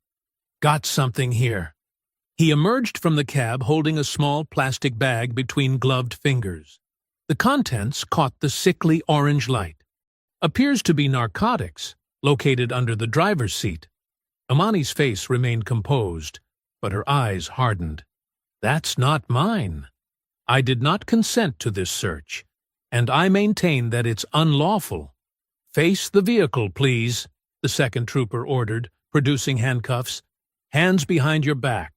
"Got something here." He emerged from the cab holding a small plastic bag between gloved fingers. The contents caught the sickly orange light. "Appears to be narcotics, located under the driver's seat." Imani's face remained composed, but her eyes hardened. "That's not mine. I did not consent to this search, and I maintain that it's unlawful." "Face the vehicle, please," the second trooper ordered, producing handcuffs. "Hands behind your back."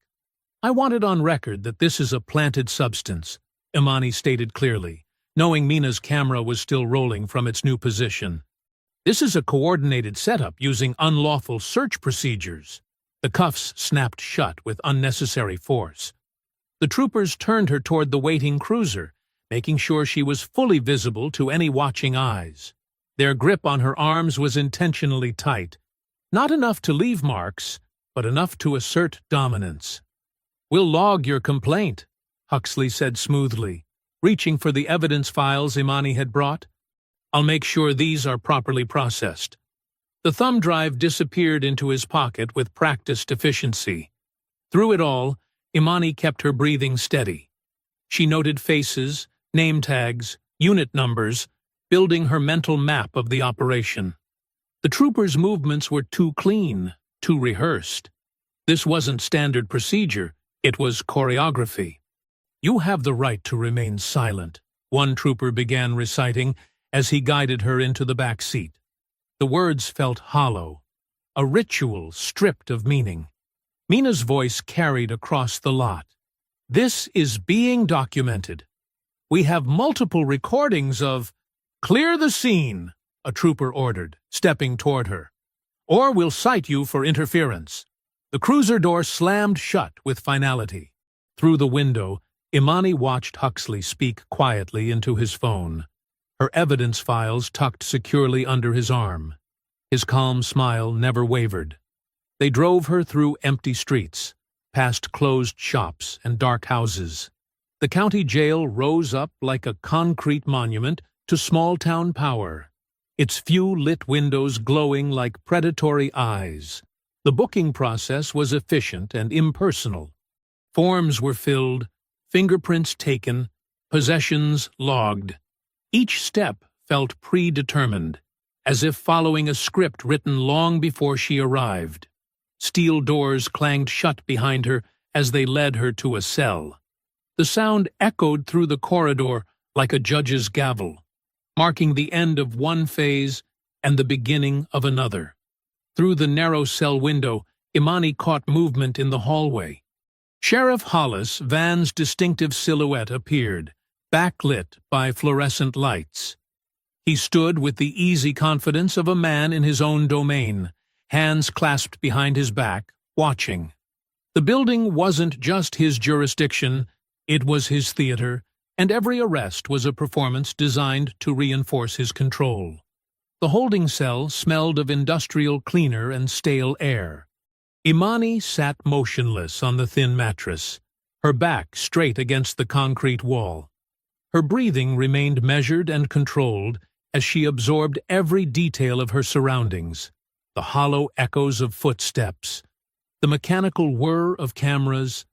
"I want it on record that this is a planted substance," Imani stated clearly, knowing Mina's camera was still rolling from its new position. "This is a coordinated setup using unlawful search procedures." The cuffs snapped shut with unnecessary force. The troopers turned her toward the waiting cruiser, making sure she was fully visible to any watching eyes. Their grip on her arms was intentionally tight, not enough to leave marks, but enough to assert dominance. "We'll log your complaint," Huxley said smoothly, reaching for the evidence files Imani had brought. "I'll make sure these are properly processed." The thumb drive disappeared into his pocket with practiced efficiency. Through it all, Imani kept her breathing steady. She noted faces, name tags, unit numbers, building her mental map of the operation. The troopers' movements were too clean, too rehearsed. This wasn't standard procedure, it was choreography. "You have the right to remain silent," one trooper began reciting as he guided her into the back seat. The words felt hollow, a ritual stripped of meaning. Mina's voice carried across the lot. "This is being documented. We have multiple recordings of—" "Clear the scene," a trooper ordered, stepping toward her, "or we'll cite you for interference." The cruiser door slammed shut with finality. Through the window, Imani watched Huxley speak quietly into his phone, her evidence files tucked securely under his arm. His calm smile never wavered. They drove her through empty streets, past closed shops and dark houses. The county jail rose up like a concrete monument to small-town power, its few lit windows glowing like predatory eyes. The booking process was efficient and impersonal. Forms were filled, fingerprints taken, possessions logged. Each step felt predetermined, as if following a script written long before she arrived. Steel doors clanged shut behind her as they led her to a cell. The sound echoed through the corridor like a judge's gavel, marking the end of one phase and the beginning of another. Through the narrow cell window, Imani caught movement in the hallway. Sheriff Hollis' van's distinctive silhouette appeared, backlit by fluorescent lights. He stood with the easy confidence of a man in his own domain, hands clasped behind his back, watching. The building wasn't just his jurisdiction, it was his theater, and every arrest was a performance designed to reinforce his control. The holding cell smelled of industrial cleaner and stale air. Imani sat motionless on the thin mattress, her back straight against the concrete wall. Her breathing remained measured and controlled as she absorbed every detail of her surroundings, the hollow echoes of footsteps, the mechanical whir of cameras,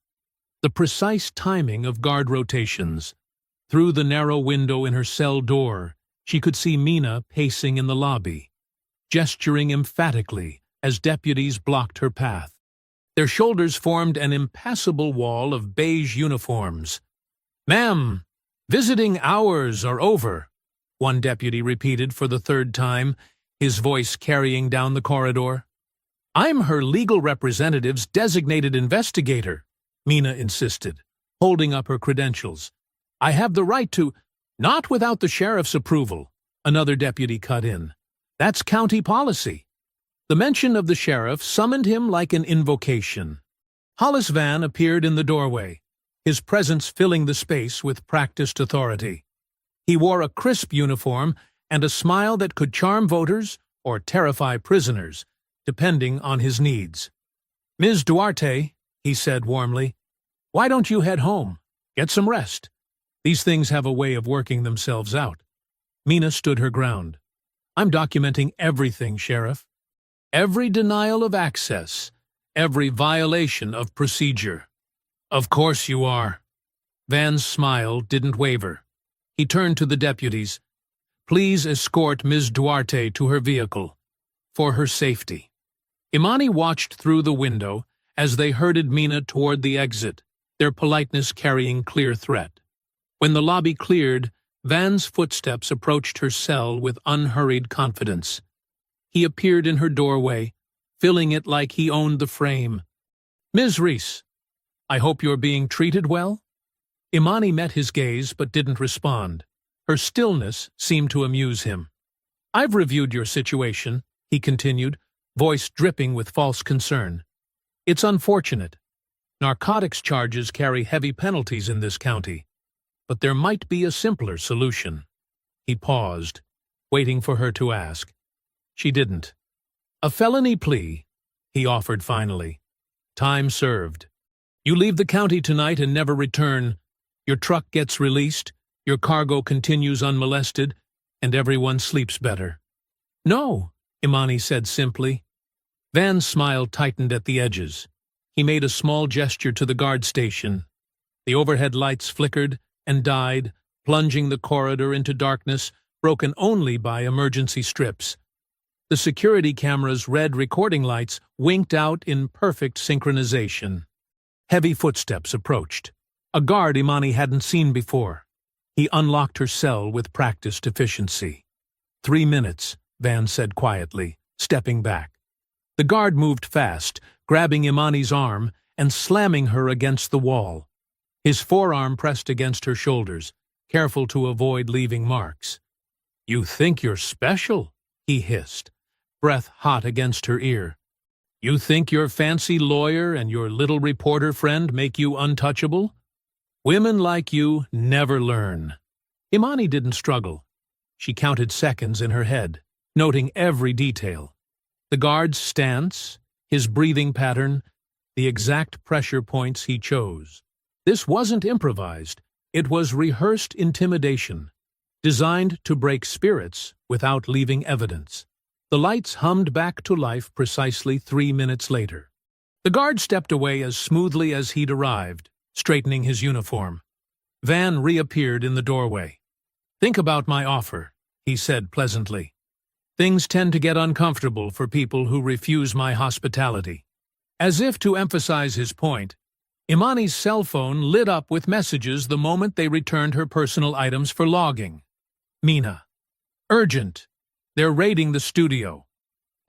the precise timing of guard rotations. Through the narrow window in her cell door, she could see Mina pacing in the lobby, gesturing emphatically as deputies blocked her path. Their shoulders formed an impassable wall of beige uniforms. "Ma'am, visiting hours are over," one deputy repeated for the third time, his voice carrying down the corridor. I'm her legal representative's designated investigator, Mina insisted, holding up her credentials. I have the right to— Not without the sheriff's approval, another deputy cut in. That's county policy. The mention of the sheriff summoned him like an invocation. Hollis Van appeared in the doorway, his presence filling the space with practiced authority. He wore a crisp uniform and a smile that could charm voters or terrify prisoners, depending on his needs. Ms. Duarte, he said warmly, why don't you head home? Get some rest. These things have a way of working themselves out. Mina stood her ground. I'm documenting everything, Sheriff. Every denial of access, every violation of procedure. Of course you are. Van's smile didn't waver. He turned to the deputies. Please escort Ms. Duarte to her vehicle, for her safety. Imani watched through the window as they herded Mina toward the exit, their politeness carrying clear threat. When the lobby cleared, Van's footsteps approached her cell with unhurried confidence. He appeared in her doorway, filling it like he owned the frame. Ms. Reese, I hope you're being treated well? Imani met his gaze but didn't respond. Her stillness seemed to amuse him. I've reviewed your situation, he continued, voice dripping with false concern. It's unfortunate. Narcotics charges carry heavy penalties in this county. But there might be a simpler solution. He paused, waiting for her to ask. She didn't. A felony plea, he offered finally. Time served. You leave the county tonight and never return. Your truck gets released, your cargo continues unmolested, and everyone sleeps better. No, Imani said simply. Van's smile tightened at the edges. He made a small gesture to the guard station. The overhead lights flickered and died, plunging the corridor into darkness, broken only by emergency strips. The security camera's red recording lights winked out in perfect synchronization. Heavy footsteps approached. A guard Imani hadn't seen before. He unlocked her cell with practiced efficiency. 3 minutes, Van said quietly, stepping back. The guard moved fast, grabbing Imani's arm and slamming her against the wall. His forearm pressed against her shoulders, careful to avoid leaving marks. You think you're special, he hissed, breath hot against her ear. You think your fancy lawyer and your little reporter friend make you untouchable? Women like you never learn. Imani didn't struggle. She counted seconds in her head, noting every detail. The guard's stance, his breathing pattern, the exact pressure points he chose. This wasn't improvised. It was rehearsed intimidation, designed to break spirits without leaving evidence. The lights hummed back to life precisely 3 minutes later. The guard stepped away as smoothly as he'd arrived, straightening his uniform. Van reappeared in the doorway. Think about my offer, he said pleasantly. Things tend to get uncomfortable for people who refuse my hospitality. As if to emphasize his point, Imani's cell phone lit up with messages the moment they returned her personal items for logging. Mina. Urgent. They're raiding the studio.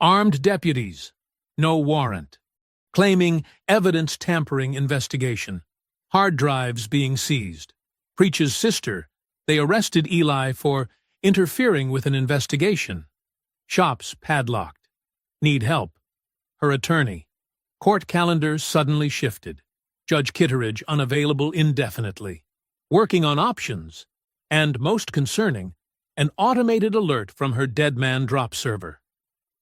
Armed deputies. No warrant. Claiming evidence tampering investigation. Hard drives being seized. Preach's sister. They arrested Eli for interfering with an investigation. Shops padlocked. Need help. Her attorney. Court calendar suddenly shifted. Judge Kitteridge unavailable indefinitely. Working on options. And, most concerning, an automated alert from her dead man drop server.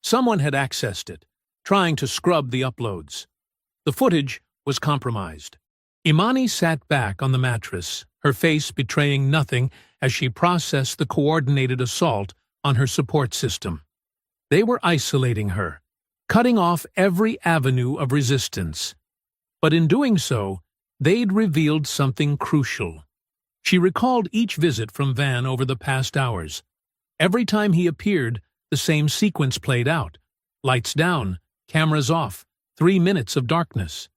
Someone had accessed it, trying to scrub the uploads. The footage was compromised. Imani sat back on the mattress, her face betraying nothing as she processed the coordinated assault on her support system. They were isolating her, cutting off every avenue of resistance. But in doing so, they'd revealed something crucial. She recalled each visit from Van over the past hours. Every time he appeared, the same sequence played out. Lights down, cameras off, 3 minutes of darkness.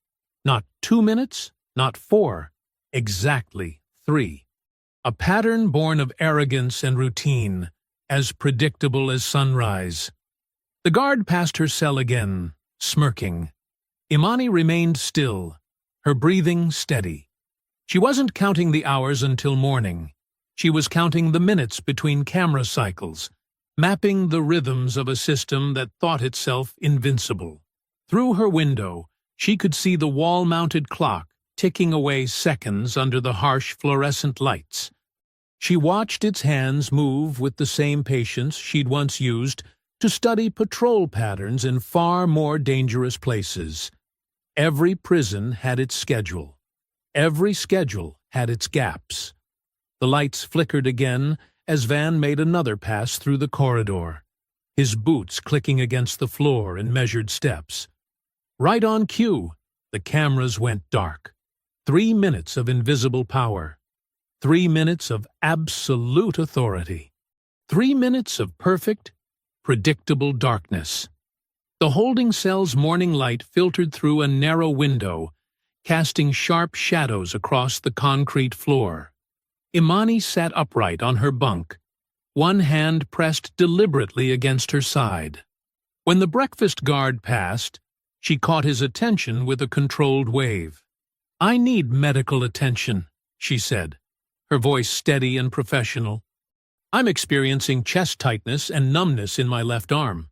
Not 2 minutes, not 4, exactly 3. a pattern born of arrogance and routine, as predictable as sunrise. The guard passed her cell again, smirking. Imani remained still, her breathing steady. She wasn't counting the hours until morning. She was counting the minutes between camera cycles, mapping the rhythms of a system that thought itself invincible. Through her window, she could see the wall-mounted clock ticking away seconds under the harsh fluorescent lights. She watched its hands move with the same patience she'd once used to study patrol patterns in far more dangerous places. Every prison had its schedule. Every schedule had its gaps. The lights flickered again as Van made another pass through the corridor, his boots clicking against the floor in measured steps. Right on cue, the cameras went dark. 3 minutes of invisible power. 3 minutes of absolute authority. 3 minutes of perfect, predictable darkness. The holding cell's morning light filtered through a narrow window, casting sharp shadows across the concrete floor. Imani sat upright on her bunk, one hand pressed deliberately against her side. When the breakfast guard passed, she caught his attention with a controlled wave. "I need medical attention," she said, her voice steady and professional. "I'm experiencing chest tightness and numbness in my left arm."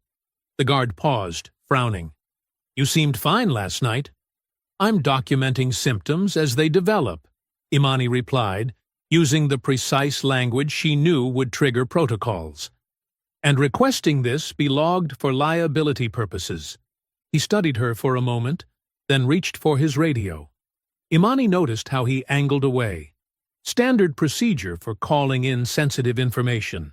The guard paused, frowning. "You seemed fine last night." "I'm documenting symptoms as they develop," Imani replied, using the precise language she knew would trigger protocols. "And requesting this be logged for liability purposes." He studied her for a moment, then reached for his radio. Imani noticed how he angled away. Standard procedure for calling in sensitive information.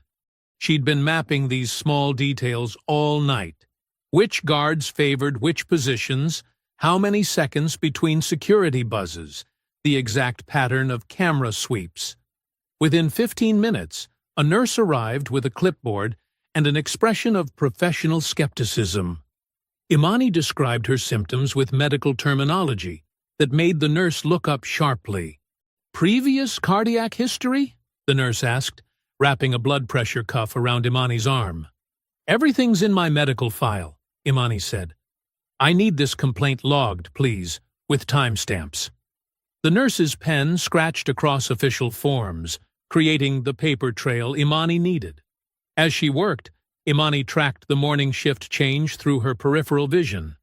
She'd been mapping these small details all night. Which guards favored which positions, how many seconds between security buzzes, the exact pattern of camera sweeps. Within 15 minutes, a nurse arrived with a clipboard and an expression of professional skepticism. Imani described her symptoms with medical terminology that made the nurse look up sharply. "Previous cardiac history?" the nurse asked, wrapping a blood pressure cuff around Imani's arm. "Everything's in my medical file," Imani said. "I need this complaint logged, please, with timestamps." The nurse's pen scratched across official forms, creating the paper trail Imani needed. As she worked, Imani tracked the morning shift change through her peripheral vision.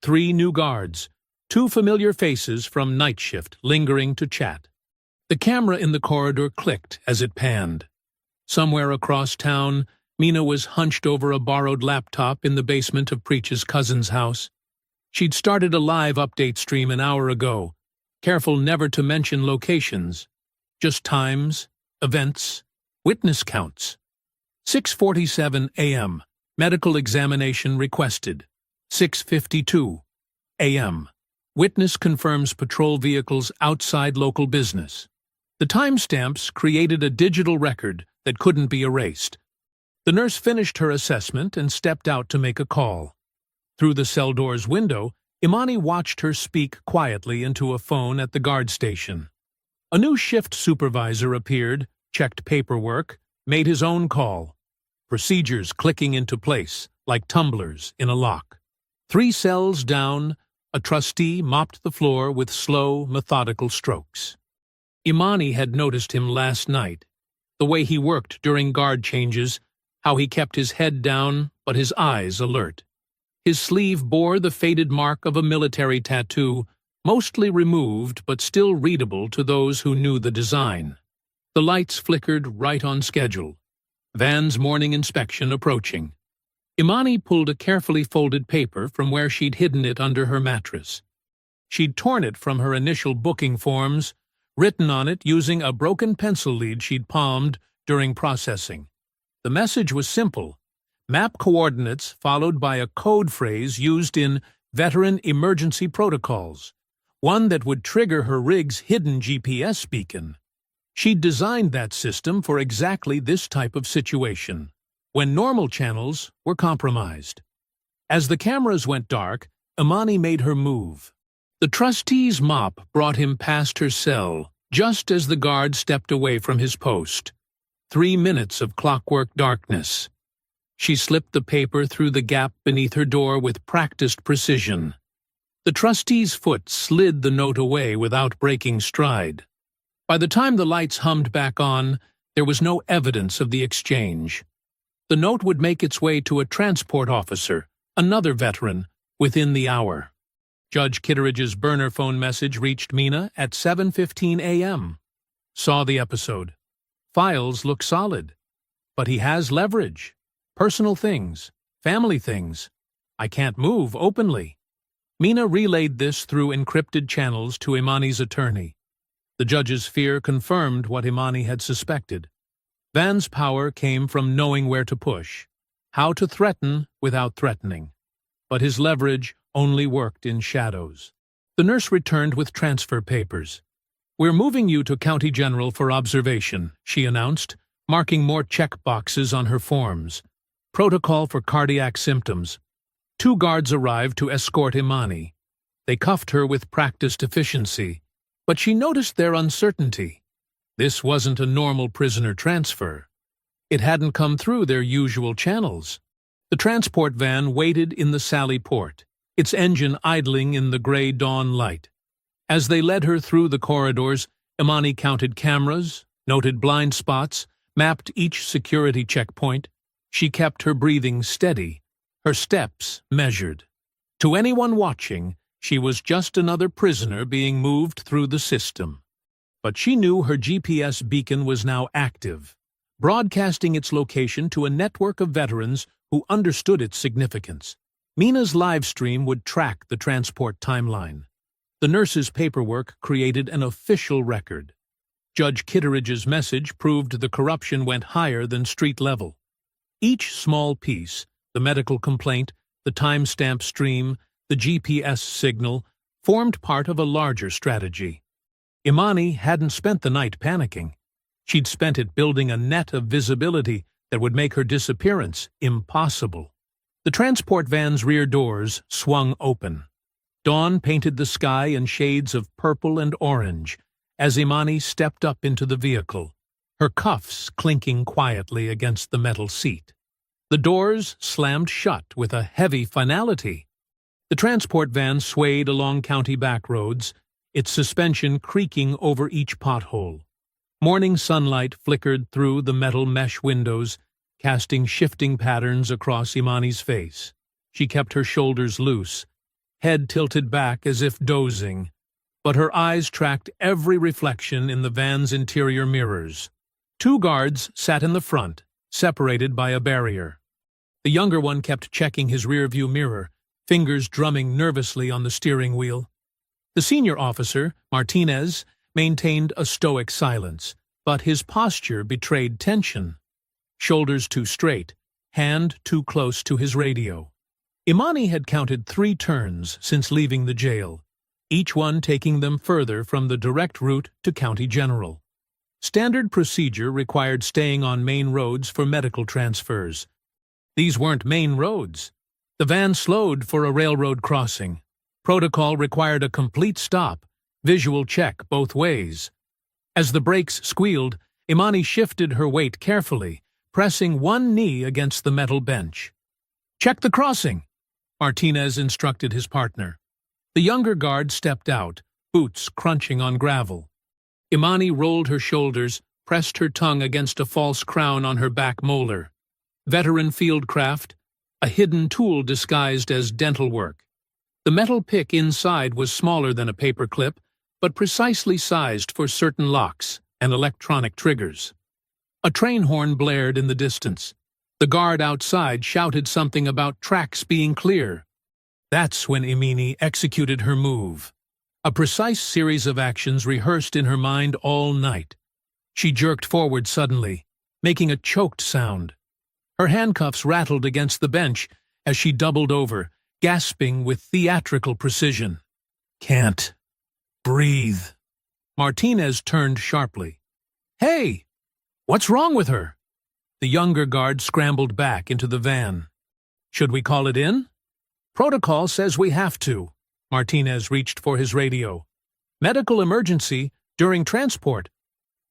3 new guards, 2 familiar faces from night shift lingering to chat. The camera in the corridor clicked as it panned. Somewhere across town, Mina was hunched over a borrowed laptop in the basement of Preach's cousin's house. She'd started a live update stream an hour ago, careful never to mention locations, just times, events, witness counts. 6:47 a.m. Medical examination requested. 6:52 a.m. Witness confirms patrol vehicles outside local business. The timestamps created a digital record that couldn't be erased. The nurse finished her assessment and stepped out to make a call. Through the cell door's window, Imani watched her speak quietly into a phone at the guard station. A new shift supervisor appeared, checked paperwork, made his own call. Procedures clicking into place, like tumblers in a lock. 3 cells down, a trustee mopped the floor with slow, methodical strokes. Imani had noticed him last night, the way he worked during guard changes, how he kept his head down but his eyes alert. His sleeve bore the faded mark of a military tattoo, mostly removed but still readable to those who knew the design. The lights flickered right on schedule. Van's morning inspection approaching. Imani pulled a carefully folded paper from where she'd hidden it under her mattress. She'd torn it from her initial booking forms, written on it using a broken pencil lead she'd palmed during processing. The message was simple: map coordinates followed by a code phrase used in veteran emergency protocols, one that would trigger her rig's hidden GPS beacon. She'd designed that system for exactly this type of situation, when normal channels were compromised. As the cameras went dark, Imani made her move. The trustee's mop brought him past her cell, just as the guard stepped away from his post. 3 minutes of clockwork darkness. She slipped the paper through the gap beneath her door with practiced precision. The trustee's foot slid the note away without breaking stride. By the time the lights hummed back on, there was no evidence of the exchange. The note would make its way to a transport officer, another veteran, within the hour. Judge Kitteridge's burner phone message reached Mina at 7:15 a.m. Saw the episode. Files look solid. But he has leverage. Personal things. Family things. I can't move openly. Mina relayed this through encrypted channels to Imani's attorney. The judge's fear confirmed what Imani had suspected. Van's power came from knowing where to push, how to threaten without threatening. But his leverage only worked in shadows. The nurse returned with transfer papers. "We're moving you to County General for observation," she announced, marking more check boxes on her forms. Protocol for cardiac symptoms. 2 guards arrived to escort Imani. They cuffed her with practiced efficiency, but she noticed their uncertainty. This wasn't a normal prisoner transfer. It hadn't come through their usual channels. The transport van waited in the Sally port, its engine idling in the gray dawn light. As they led her through the corridors, Imani counted cameras, noted blind spots, mapped each security checkpoint. She kept her breathing steady, her steps measured. To anyone watching, she was just another prisoner being moved through the system. But she knew her GPS beacon was now active, broadcasting its location to a network of veterans who understood its significance. Mina's live stream would track the transport timeline. The nurse's paperwork created an official record. Judge Kitteridge's message proved the corruption went higher than street level. Each small piece, the medical complaint, the timestamp stream, the GPS signal, formed part of a larger strategy. Imani hadn't spent the night panicking. She'd spent it building a net of visibility that would make her disappearance impossible. The transport van's rear doors swung open. Dawn painted the sky in shades of purple and orange as Imani stepped up into the vehicle, her cuffs clinking quietly against the metal seat. The doors slammed shut with a heavy finality. The transport van swayed along county back roads, its suspension creaking over each pothole. Morning sunlight flickered through the metal mesh windows, casting shifting patterns across Imani's face. She kept her shoulders loose, head tilted back as if dozing, but her eyes tracked every reflection in the van's interior mirrors. 2 guards sat in the front, separated by a barrier. The younger one kept checking his rearview mirror, fingers drumming nervously on the steering wheel. The senior officer, Martinez, maintained a stoic silence, but his posture betrayed tension. Shoulders too straight, hand too close to his radio. Imani had counted 3 turns since leaving the jail, each one taking them further from the direct route to County General. Standard procedure required staying on main roads for medical transfers. These weren't main roads. The van slowed for a railroad crossing. Protocol required a complete stop, visual check both ways. As the brakes squealed, Imani shifted her weight carefully, pressing one knee against the metal bench. "Check the crossing," Martinez instructed his partner. The younger guard stepped out, boots crunching on gravel. Imani rolled her shoulders, pressed her tongue against a false crown on her back molar. Veteran fieldcraft, a hidden tool disguised as dental work. The metal pick inside was smaller than a paper clip, but precisely sized for certain locks and electronic triggers. A train horn blared in the distance. The guard outside shouted something about tracks being clear. That's when Imani executed her move. A precise series of actions rehearsed in her mind all night. She jerked forward suddenly, making a choked sound. Her handcuffs rattled against the bench as she doubled over, gasping with theatrical precision. "Can't breathe." Martinez turned sharply. "Hey! What's wrong with her?" The younger guard scrambled back into the van. "Should we call it in?" "Protocol says we have to." Martinez reached for his radio. "Medical emergency, During transport,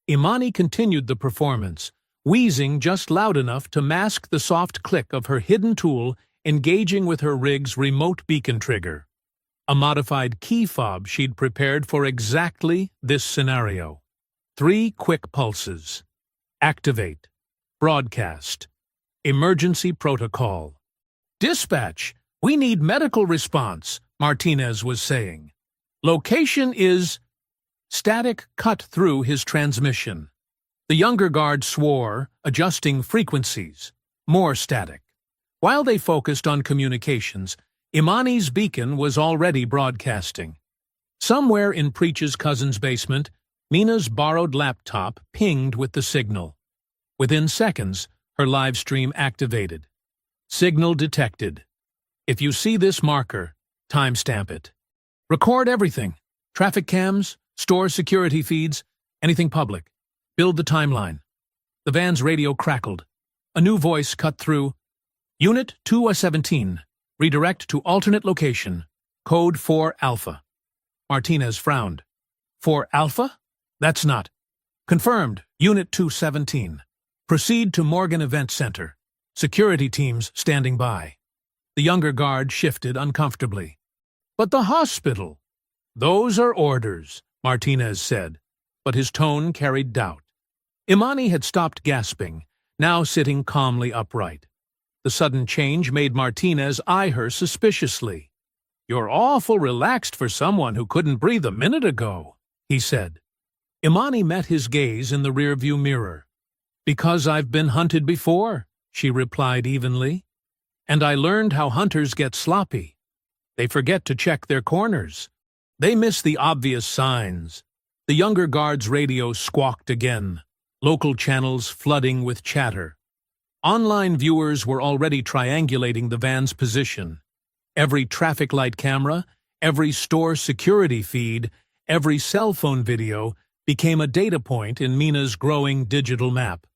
Imani continued the performance, wheezing just loud enough to mask the soft click of her hidden tool engaging with her rig's remote beacon trigger, a modified key fob she'd prepared for exactly this scenario. 3 quick pulses. Activate. Broadcast. Emergency protocol. Dispatch, we need medical response, Martinez was saying. Location is... Static cut through his transmission. The younger guard swore, adjusting frequencies. More static. While they focused on communications, Imani's beacon was already broadcasting. Somewhere in Preach's cousin's basement, Mina's borrowed laptop pinged with the signal. Within seconds, her live stream activated. Signal detected. If you see this marker, timestamp it. Record everything. Traffic cams, store security feeds, anything public. Build the timeline. The van's radio crackled. A new voice cut through. Unit 217. Redirect to alternate location. Code 4 Alpha. Martinez frowned. 4 Alpha? That's not. Confirmed. Unit 217. Proceed to Morgan Event Center. Security teams standing by. The younger guard shifted uncomfortably. But the hospital? Those are orders, Martinez said, but his tone carried doubt. Imani had stopped gasping, now sitting calmly upright. The sudden change made Martinez eye her suspiciously. You're awful relaxed for someone who couldn't breathe a minute ago, he said. Imani met his gaze in the rearview mirror. Because I've been hunted before, she replied evenly. And I learned how hunters get sloppy. They forget to check their corners. They miss the obvious signs. The younger guard's radio squawked again, local channels flooding with chatter. Online viewers were already triangulating the van's position. Every traffic light camera, every store security feed, every cell phone video became a data point in Mina's growing digital map.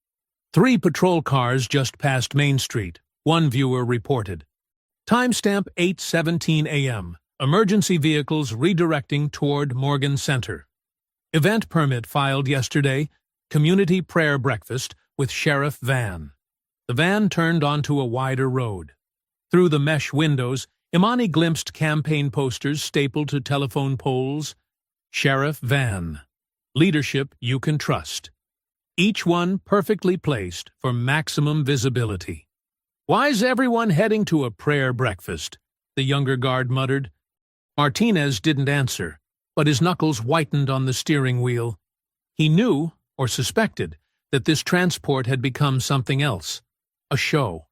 3 patrol cars just passed Main Street, one viewer reported. Timestamp 8:17 a.m. Emergency vehicles redirecting toward Morgan Center. Event permit filed yesterday. Community prayer breakfast with Sheriff Van. The van turned onto a wider road. Through the mesh windows, Imani glimpsed campaign posters stapled to telephone poles. Sheriff Van. Leadership you can trust. Each one perfectly placed for maximum visibility. Why's everyone heading to a prayer breakfast? The younger guard muttered. Martinez didn't answer, but his knuckles whitened on the steering wheel. He knew, or suspected, that this transport had become something else. A show.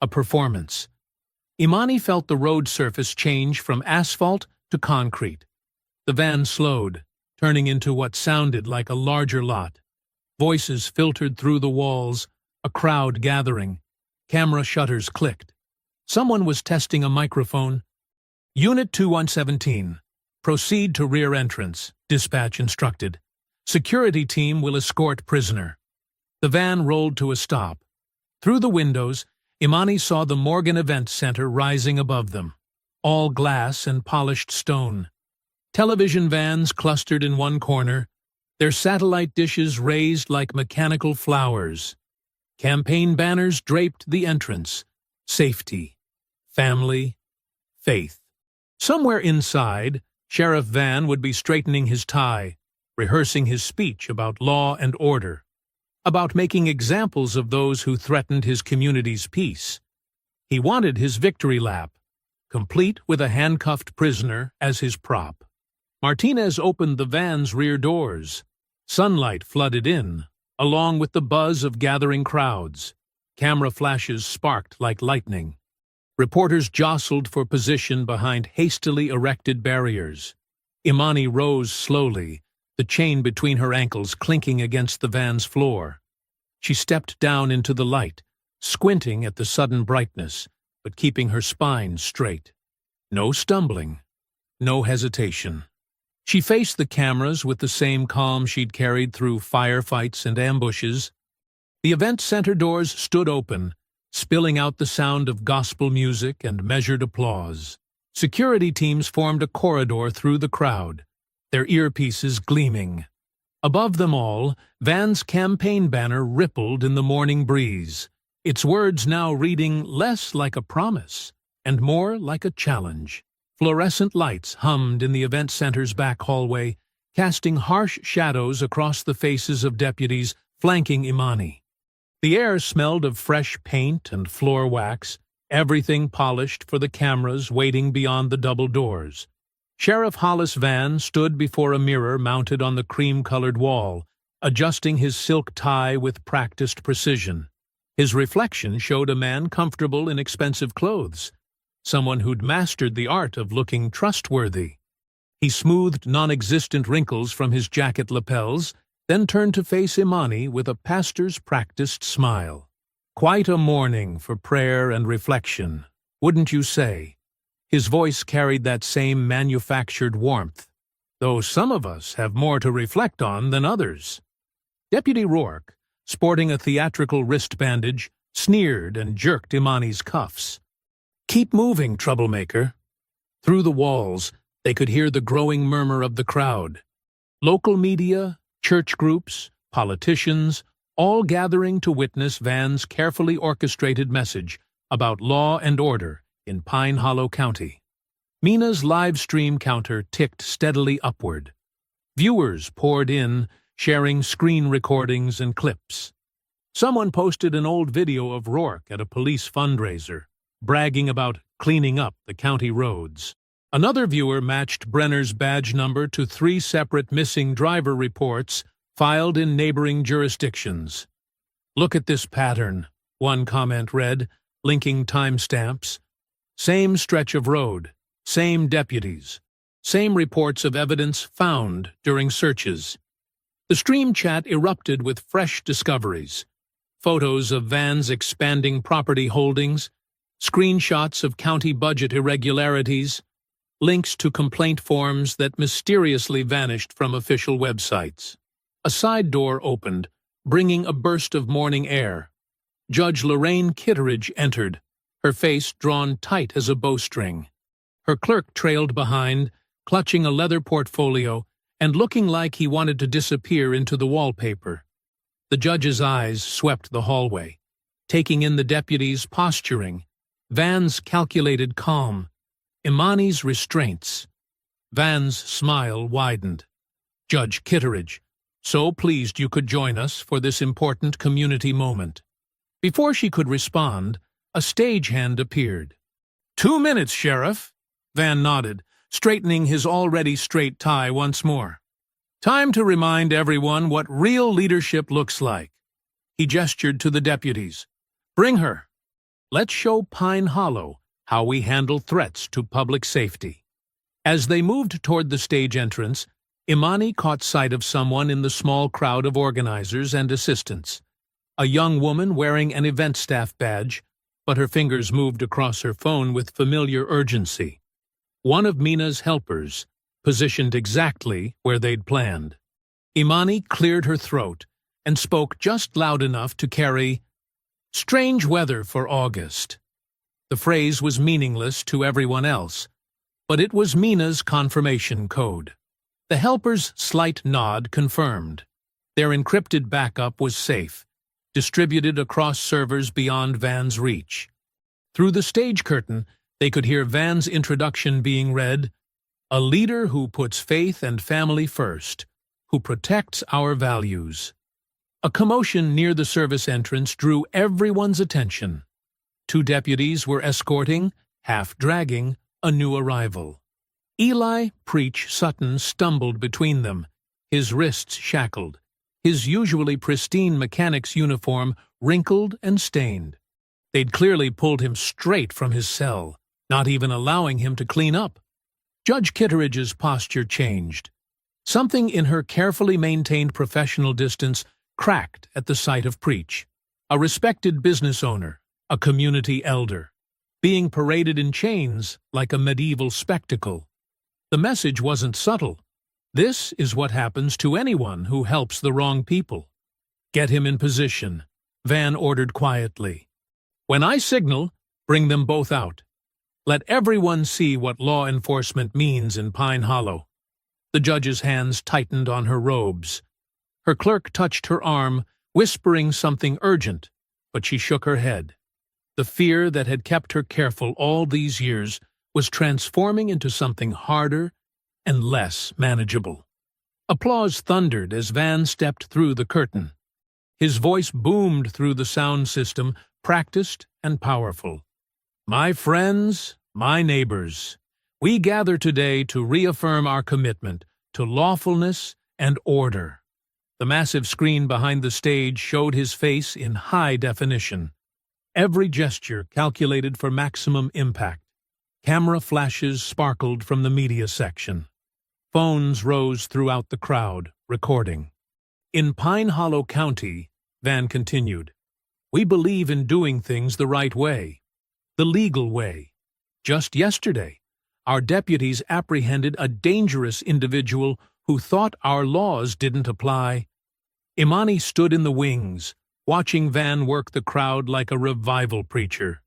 A performance. Imani felt the road surface change from asphalt to concrete. The van slowed, turning into what sounded like a larger lot. Voices filtered through the walls, a crowd gathering. Camera shutters clicked. Someone was testing a microphone. Unit 2117. Proceed to rear entrance, dispatch instructed. Security team will escort prisoner. The van rolled to a stop. Through the windows, Imani saw the Morgan Event Center rising above them, all glass and polished stone. Television vans clustered in one corner, their satellite dishes raised like mechanical flowers. Campaign banners draped the entrance. Safety, family, faith. Somewhere inside, Sheriff Van would be straightening his tie, rehearsing his speech about law and order, about making examples of those who threatened his community's peace. He wanted his victory lap, complete with a handcuffed prisoner as his prop. Martinez opened the van's rear doors. Sunlight flooded in, along with the buzz of gathering crowds. Camera flashes sparked like lightning. Reporters jostled for position behind hastily erected barriers. Imani rose slowly, the chain between her ankles clinking against the van's floor. She stepped down into the light, squinting at the sudden brightness, but keeping her spine straight. No stumbling, no hesitation. She faced the cameras with the same calm she'd carried through firefights and ambushes. The event center doors stood open, spilling out the sound of gospel music and measured applause. Security teams formed a corridor through the crowd, their earpieces gleaming. Above them all, Van's campaign banner rippled in the morning breeze, its words now reading less like a promise and more like a challenge. Fluorescent lights hummed in the event center's back hallway, casting harsh shadows across the faces of deputies flanking Imani. The air smelled of fresh paint and floor wax, everything polished for the cameras waiting beyond the double doors. Sheriff Hollis Van stood before a mirror mounted on the cream-colored wall, adjusting his silk tie with practiced precision. His reflection showed a man comfortable in expensive clothes, someone who'd mastered the art of looking trustworthy. He smoothed non-existent wrinkles from his jacket lapels, then turned to face Imani with a pastor's practiced smile. Quite a morning for prayer and reflection, wouldn't you say? His voice carried that same manufactured warmth, though some of us have more to reflect on than others. Deputy Rourke, sporting a theatrical wrist bandage, sneered and jerked Imani's cuffs. "Keep moving, troublemaker." Through the walls, they could hear the growing murmur of the crowd. Local media, church groups, politicians, all gathering to witness Van's carefully orchestrated message about law and order in Pine Hollow County. Mina's live stream counter ticked steadily upward. Viewers poured in, sharing screen recordings and clips. Someone posted an old video of Rourke at a police fundraiser, bragging about cleaning up the county roads. Another viewer matched Brenner's badge number to 3 separate missing driver reports filed in neighboring jurisdictions. "Look at this pattern," one comment read, linking timestamps. Same stretch of road, same deputies, same reports of evidence found during searches. The stream chat erupted with fresh discoveries. Photos of Van's expanding property holdings, screenshots of county budget irregularities, links to complaint forms that mysteriously vanished from official websites. A side door opened, bringing a burst of morning air. Judge Lorraine Kitteridge entered, her face drawn tight as a bowstring. Her clerk trailed behind, clutching a leather portfolio and looking like he wanted to disappear into the wallpaper. The judge's eyes swept the hallway, taking in the deputy's posturing, Van's calculated calm, Imani's restraints. Van's smile widened. "Judge Kitteridge, so pleased you could join us for this important community moment." Before she could respond, a stagehand appeared. 2 minutes, Sheriff." Van nodded, straightening his already straight tie once more. "Time to remind everyone what real leadership looks like." He gestured to the deputies. "Bring her. Let's show Pine Hollow how we handle threats to public safety." As they moved toward the stage entrance, Imani caught sight of someone in the small crowd of organizers and assistants. A young woman wearing an event staff badge, but her fingers moved across her phone with familiar urgency. One of Mina's helpers, positioned exactly where they'd planned. Imani cleared her throat and spoke just loud enough to carry, "Strange weather for August." The phrase was meaningless to everyone else, but it was Mina's confirmation code. The helper's slight nod confirmed. Their encrypted backup was safe, distributed across servers beyond Van's reach. Through the stage curtain, they could hear Van's introduction being read, "A leader who puts faith and family first, who protects our values." A commotion near the service entrance drew everyone's attention. 2 deputies were escorting, half dragging, a new arrival. Eli Preach Sutton stumbled between them, his wrists shackled, his usually pristine mechanic's uniform wrinkled and stained. They'd clearly pulled him straight from his cell, not even allowing him to clean up. Judge Kitteridge's posture changed. Something in her carefully maintained professional distance cracked at the sight of Preach, a respected business owner, a community elder, being paraded in chains like a medieval spectacle. The message wasn't subtle. This is what happens to anyone who helps the wrong people. "Get him in position," Van ordered quietly. "When I signal, bring them both out. Let everyone see what law enforcement means in Pine Hollow." The judge's hands tightened on her robes. Her clerk touched her arm, whispering something urgent, but she shook her head. The fear that had kept her careful all these years was transforming into something harder and less manageable. Applause thundered as Van stepped through the curtain. His voice boomed through the sound system, practiced and powerful. "My friends, my neighbors, we gather today to reaffirm our commitment to lawfulness and order." The massive screen behind the stage showed his face in high definition. Every gesture calculated for maximum impact. Camera flashes sparkled from the media section. Phones rose throughout the crowd, recording. "In Pine Hollow County," Van continued, "we believe in doing things the right way, the legal way. Just yesterday, our deputies apprehended a dangerous individual who thought our laws didn't apply." Imani stood in the wings, watching Van work the crowd like a revival preacher.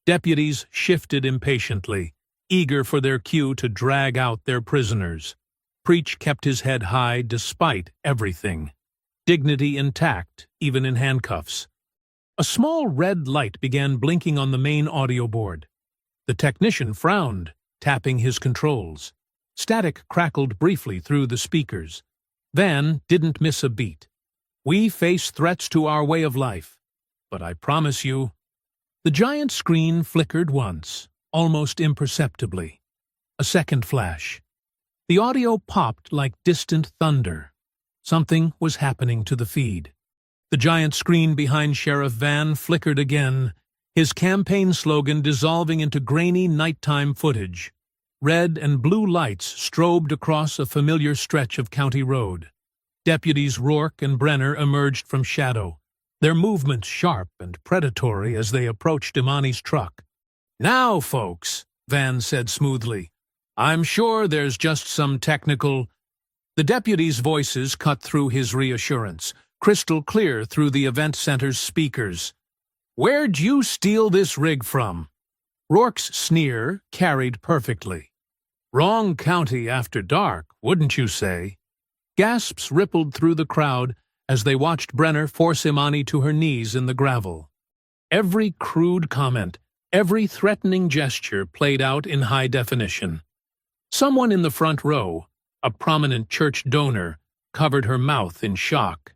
Deputies shifted impatiently, eager for their cue to drag out their prisoners. Preach kept his head high despite everything. Dignity intact, even in handcuffs. A small red light began blinking on the main audio board. The technician frowned, tapping his controls. Static crackled briefly through the speakers. Van didn't miss a beat. "We face threats to our way of life, but I promise you—" The giant screen flickered once, almost imperceptibly. A second flash. The audio popped like distant thunder. Something was happening to the feed. The giant screen behind Sheriff Van flickered again, his campaign slogan dissolving into grainy nighttime footage. Red and blue lights strobed across a familiar stretch of county road. Deputies Rourke and Brenner emerged from shadow, their movements sharp and predatory as they approached Imani's truck. "Now, folks," Van said smoothly, "I'm sure there's just some technical—" The deputies' voices cut through his reassurance, crystal clear through the event center's speakers. "Where'd you steal this rig from?" Rourke's sneer carried perfectly. "Wrong county after dark, wouldn't you say?" Gasps rippled through the crowd as they watched Brenner force Imani to her knees in the gravel. Every crude comment, every threatening gesture played out in high definition. Someone in the front row, a prominent church donor, covered her mouth in shock.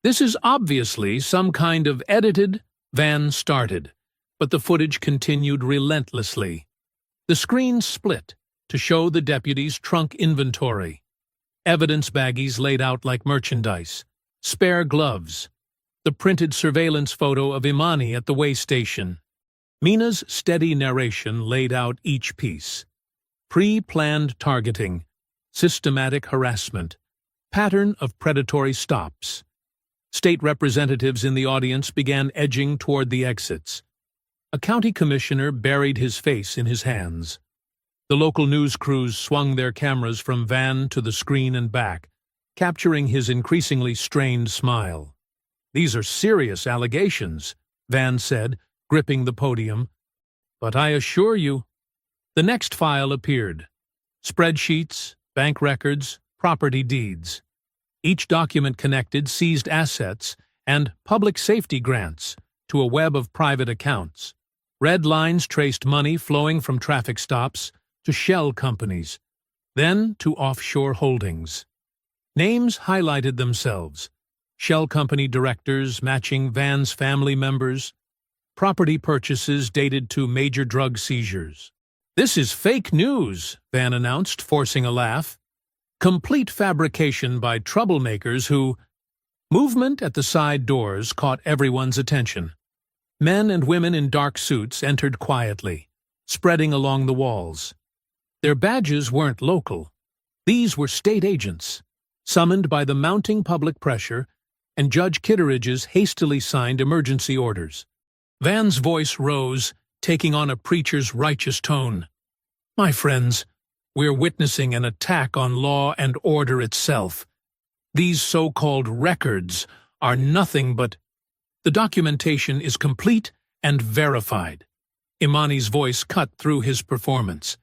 "This is obviously some kind of edited," Van started, but the footage continued relentlessly. The screen split to show the deputy's trunk inventory. Evidence baggies laid out like merchandise, spare gloves, the printed surveillance photo of Imani at the way station. Mina's steady narration laid out each piece. Pre-planned targeting, systematic harassment, pattern of predatory stops. State representatives in the audience began edging toward the exits. A county commissioner buried his face in his hands. The local news crews swung their cameras from Van to the screen and back, capturing his increasingly strained smile. "These are serious allegations," Van said, gripping the podium. "But I assure you—" The next file appeared. Spreadsheets, bank records, property deeds. Each document connected seized assets and public safety grants to a web of private accounts. Red lines traced money flowing from traffic stops to shell companies, then to offshore holdings. Names highlighted themselves. Shell company directors matching Van's family members. Property purchases dated to major drug seizures. "This is fake news," Van announced, forcing a laugh. "Complete fabrication by troublemakers who—" Movement at the side doors caught everyone's attention. Men and women in dark suits entered quietly, spreading along the walls. Their badges weren't local. These were state agents, summoned by the mounting public pressure and Judge Kitteridge's hastily signed emergency orders. Van's voice rose, taking on a preacher's righteous tone. "My friends, we're witnessing an attack on law and order itself. These so-called records are nothing but— The documentation is complete and verified." Imani's voice cut through his performance.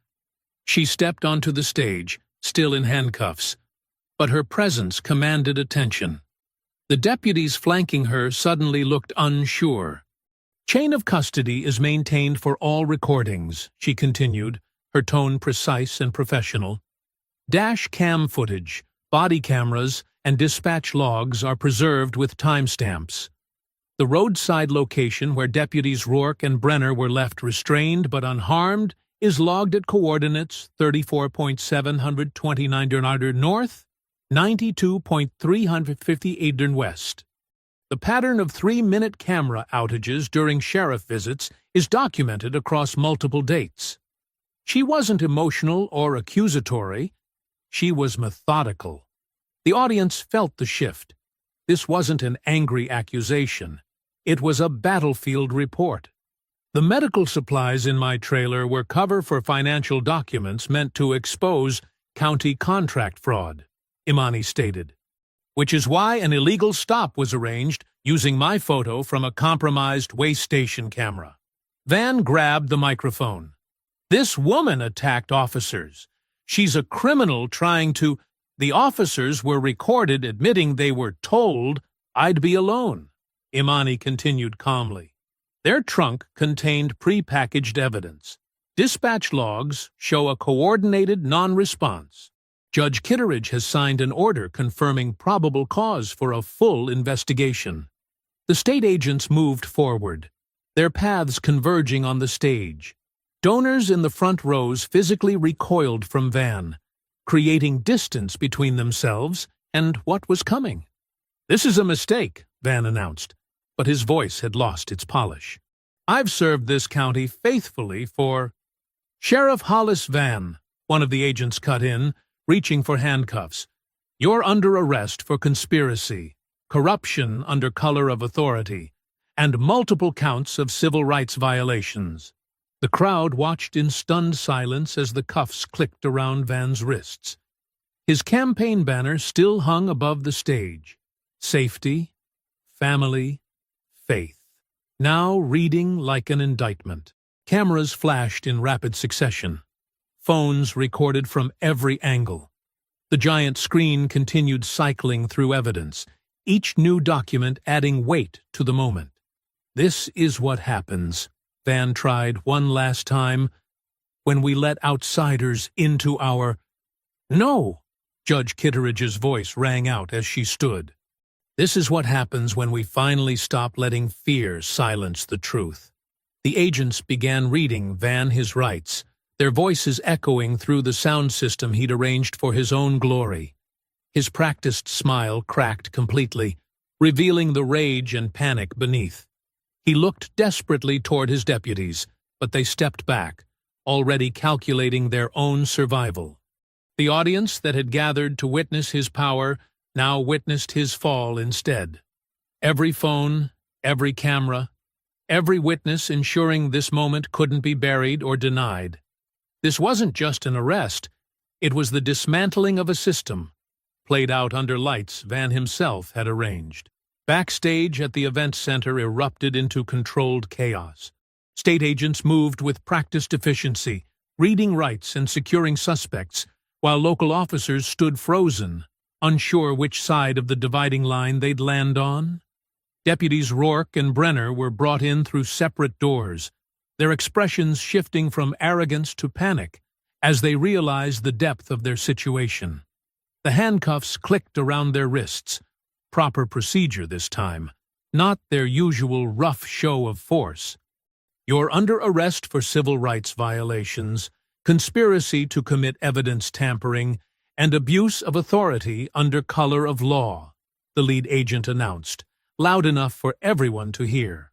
She stepped onto the stage, still in handcuffs, but her presence commanded attention. The deputies flanking her suddenly looked unsure. "Chain of custody is maintained for all recordings," she continued, her tone precise and professional. "Dash cam footage, body cameras, and dispatch logs are preserved with timestamps. The roadside location where deputies Rourke and Brenner were left restrained but unharmed is logged at coordinates 34.729 north, 92.350 west. The pattern of 3-minute camera outages during sheriff visits is documented across multiple dates." She wasn't emotional or accusatory. She was methodical. The audience felt the shift. This wasn't an angry accusation. It was a battlefield report. "The medical supplies in my trailer were cover for financial documents meant to expose county contract fraud," Imani stated, "which is why an illegal stop was arranged using my photo from a compromised way station camera." Van grabbed the microphone. "This woman attacked officers. She's a criminal trying to—" "The officers were recorded admitting they were told I'd be alone," Imani continued calmly. "Their trunk contained pre-packaged evidence. Dispatch logs show a coordinated non-response. Judge Kitteridge has signed an order confirming probable cause for a full investigation." The state agents moved forward, their paths converging on the stage. Donors in the front rows physically recoiled from Van, creating distance between themselves and what was coming. "This is a mistake," Van announced, but his voice had lost its polish. "I've served this county faithfully for—" "Sheriff Hollis Van," one of the agents cut in, reaching for handcuffs. "You're under arrest for conspiracy, corruption under color of authority, and multiple counts of civil rights violations." The crowd watched in stunned silence as the cuffs clicked around Van's wrists. His campaign banner still hung above the stage. Safety, family, faith. Now reading like an indictment. Cameras flashed in rapid succession. Phones recorded from every angle. The giant screen continued cycling through evidence, each new document adding weight to the moment. "This is what happens," Van tried one last time, "when we let outsiders into our—" "No!" Judge Kitteridge's voice rang out as she stood. "This is what happens when we finally stop letting fear silence the truth." The agents began reading Van his rights, their voices echoing through the sound system he'd arranged for his own glory. His practiced smile cracked completely, revealing the rage and panic beneath. He looked desperately toward his deputies, but they stepped back, already calculating their own survival. The audience that had gathered to witness his power now witnessed his fall instead. Every phone, every camera, every witness ensuring this moment couldn't be buried or denied. This wasn't just an arrest, it was the dismantling of a system, played out under lights Van himself had arranged. Backstage at the event center erupted into controlled chaos. State agents moved with practiced efficiency, reading rights and securing suspects, while local officers stood frozen, unsure which side of the dividing line they'd land on. Deputies Rourke and Brenner were brought in through separate doors, their expressions shifting from arrogance to panic as they realized the depth of their situation. The handcuffs clicked around their wrists, proper procedure this time, not their usual rough show of force. "You're under arrest for civil rights violations, conspiracy to commit evidence tampering, and abuse of authority under color of law," the lead agent announced, loud enough for everyone to hear.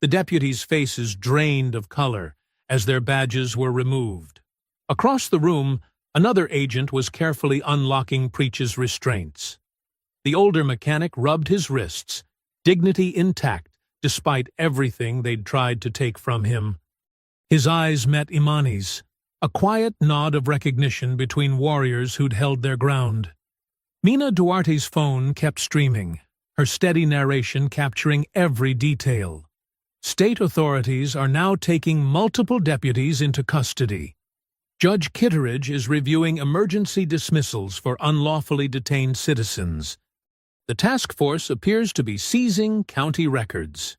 The deputies' faces drained of color as their badges were removed. Across the room, another agent was carefully unlocking Preach's restraints. The older mechanic rubbed his wrists, dignity intact despite everything they'd tried to take from him. His eyes met Imani's, a quiet nod of recognition between warriors who'd held their ground. Mina Duarte's phone kept streaming, her steady narration capturing every detail. State authorities are now taking multiple deputies into custody. Judge Kitteridge is reviewing emergency dismissals for unlawfully detained citizens. The task force appears to be seizing county records.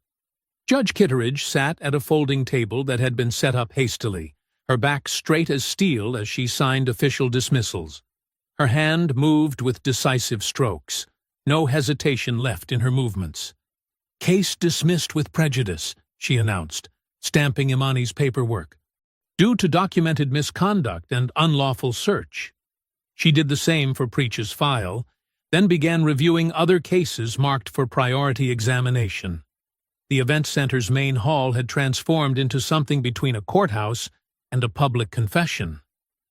Judge Kitteridge sat at a folding table that had been set up hastily, her back straight as steel as she signed official dismissals. Her hand moved with decisive strokes, no hesitation left in her movements. "Case dismissed with prejudice," she announced, stamping Imani's paperwork, "due to documented misconduct and unlawful search." She did the same for Preach's file, then began reviewing other cases marked for priority examination. The event center's main hall had transformed into something between a courthouse and a public confession.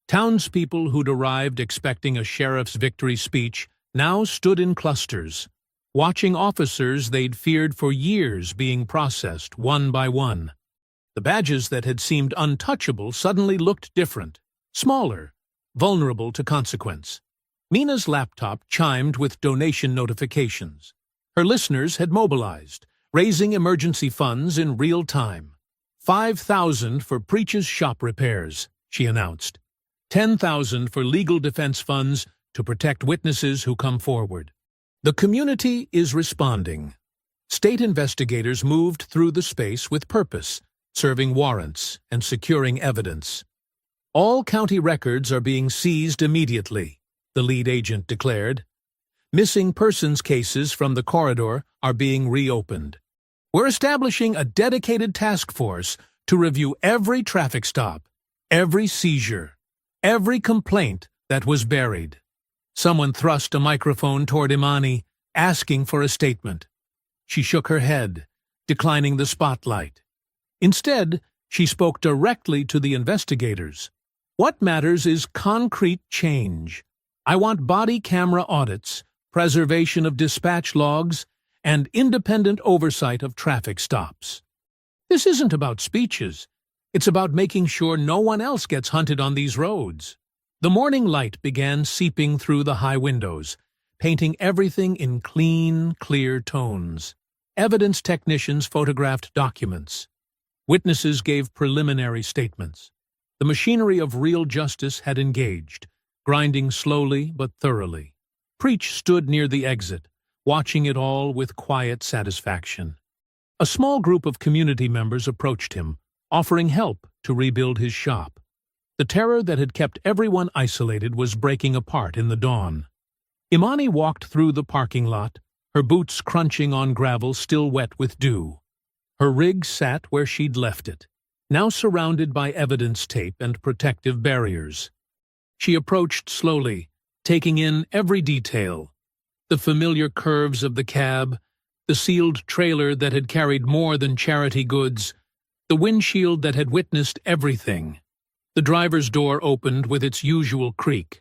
Townspeople who'd arrived expecting a sheriff's victory speech now stood in clusters, watching officers they'd feared for years being processed one by one. The badges that had seemed untouchable suddenly looked different, smaller, vulnerable to consequence. Mina's laptop chimed with donation notifications. Her listeners had mobilized, raising emergency funds in real time. 5,000 for Preach's shop repairs, she announced. 10,000 for legal defense funds to protect witnesses who come forward. The community is responding. State investigators moved through the space with purpose, serving warrants and securing evidence. "All county records are being seized immediately," the lead agent declared. "Missing persons cases from the corridor are being reopened. We're establishing a dedicated task force to review every traffic stop, every seizure, every complaint that was buried." Someone thrust a microphone toward Imani, asking for a statement. She shook her head, declining the spotlight. Instead, she spoke directly to the investigators. "What matters is concrete change. I want body camera audits, preservation of dispatch logs, and independent oversight of traffic stops. This isn't about speeches. It's about making sure no one else gets hunted on these roads." The morning light began seeping through the high windows, painting everything in clean, clear tones. Evidence technicians photographed documents. Witnesses gave preliminary statements. The machinery of real justice had engaged, grinding slowly but thoroughly. Preach stood near the exit, watching it all with quiet satisfaction. A small group of community members approached him, offering help to rebuild his shop. The terror that had kept everyone isolated was breaking apart in the dawn. Imani walked through the parking lot, her boots crunching on gravel still wet with dew. Her rig sat where she'd left it, now surrounded by evidence tape and protective barriers. She approached slowly, taking in every detail. The familiar curves of the cab, the sealed trailer that had carried more than charity goods, the windshield that had witnessed everything. The driver's door opened with its usual creak.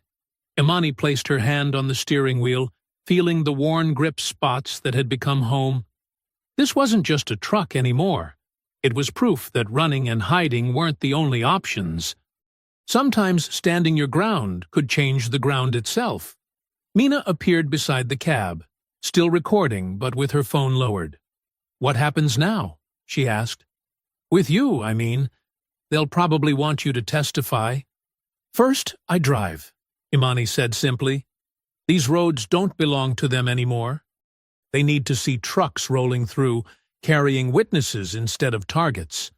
Imani placed her hand on the steering wheel, feeling the worn grip spots that had become home. This wasn't just a truck anymore. It was proof that running and hiding weren't the only options. Sometimes standing your ground could change the ground itself. Mina appeared beside the cab, still recording but with her phone lowered. "What happens now?" she asked. "With you, I mean. They'll probably want you to testify." "First, I drive," Imani said simply. "These roads don't belong to them anymore. They need to see trucks rolling through, carrying witnesses instead of targets."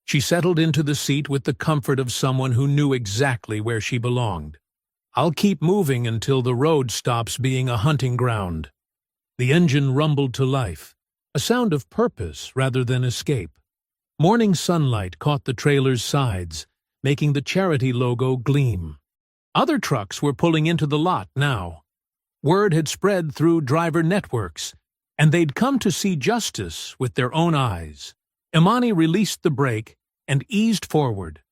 She settled into the seat with the comfort of someone who knew exactly where she belonged. "I'll keep moving until the road stops being a hunting ground." The engine rumbled to life, a sound of purpose rather than escape. Morning sunlight caught the trailer's sides, making the charity logo gleam. Other trucks were pulling into the lot now. Word had spread through driver networks, and they'd come to see justice with their own eyes. Imani released the brake and eased forward,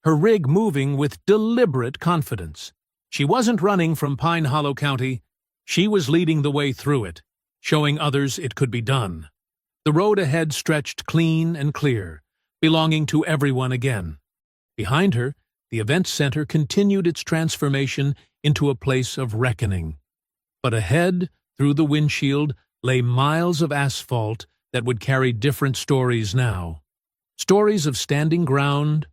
her rig moving with deliberate confidence. She wasn't running from Pine Hollow County. She was leading the way through it, showing others it could be done. The road ahead stretched clean and clear, belonging to everyone again. Behind her, the event center continued its transformation into a place of reckoning. But ahead, through the windshield, lay miles of asphalt that would carry different stories now. Stories of standing ground,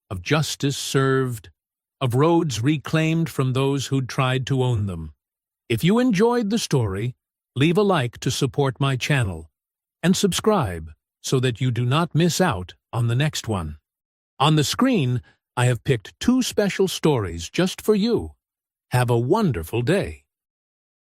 of justice served, of roads reclaimed from those who'd tried to own them. If you enjoyed the story, leave a like to support my channel, and subscribe so that you do not miss out on the next one. On the screen, I have picked 2 special stories just for you. Have a wonderful day.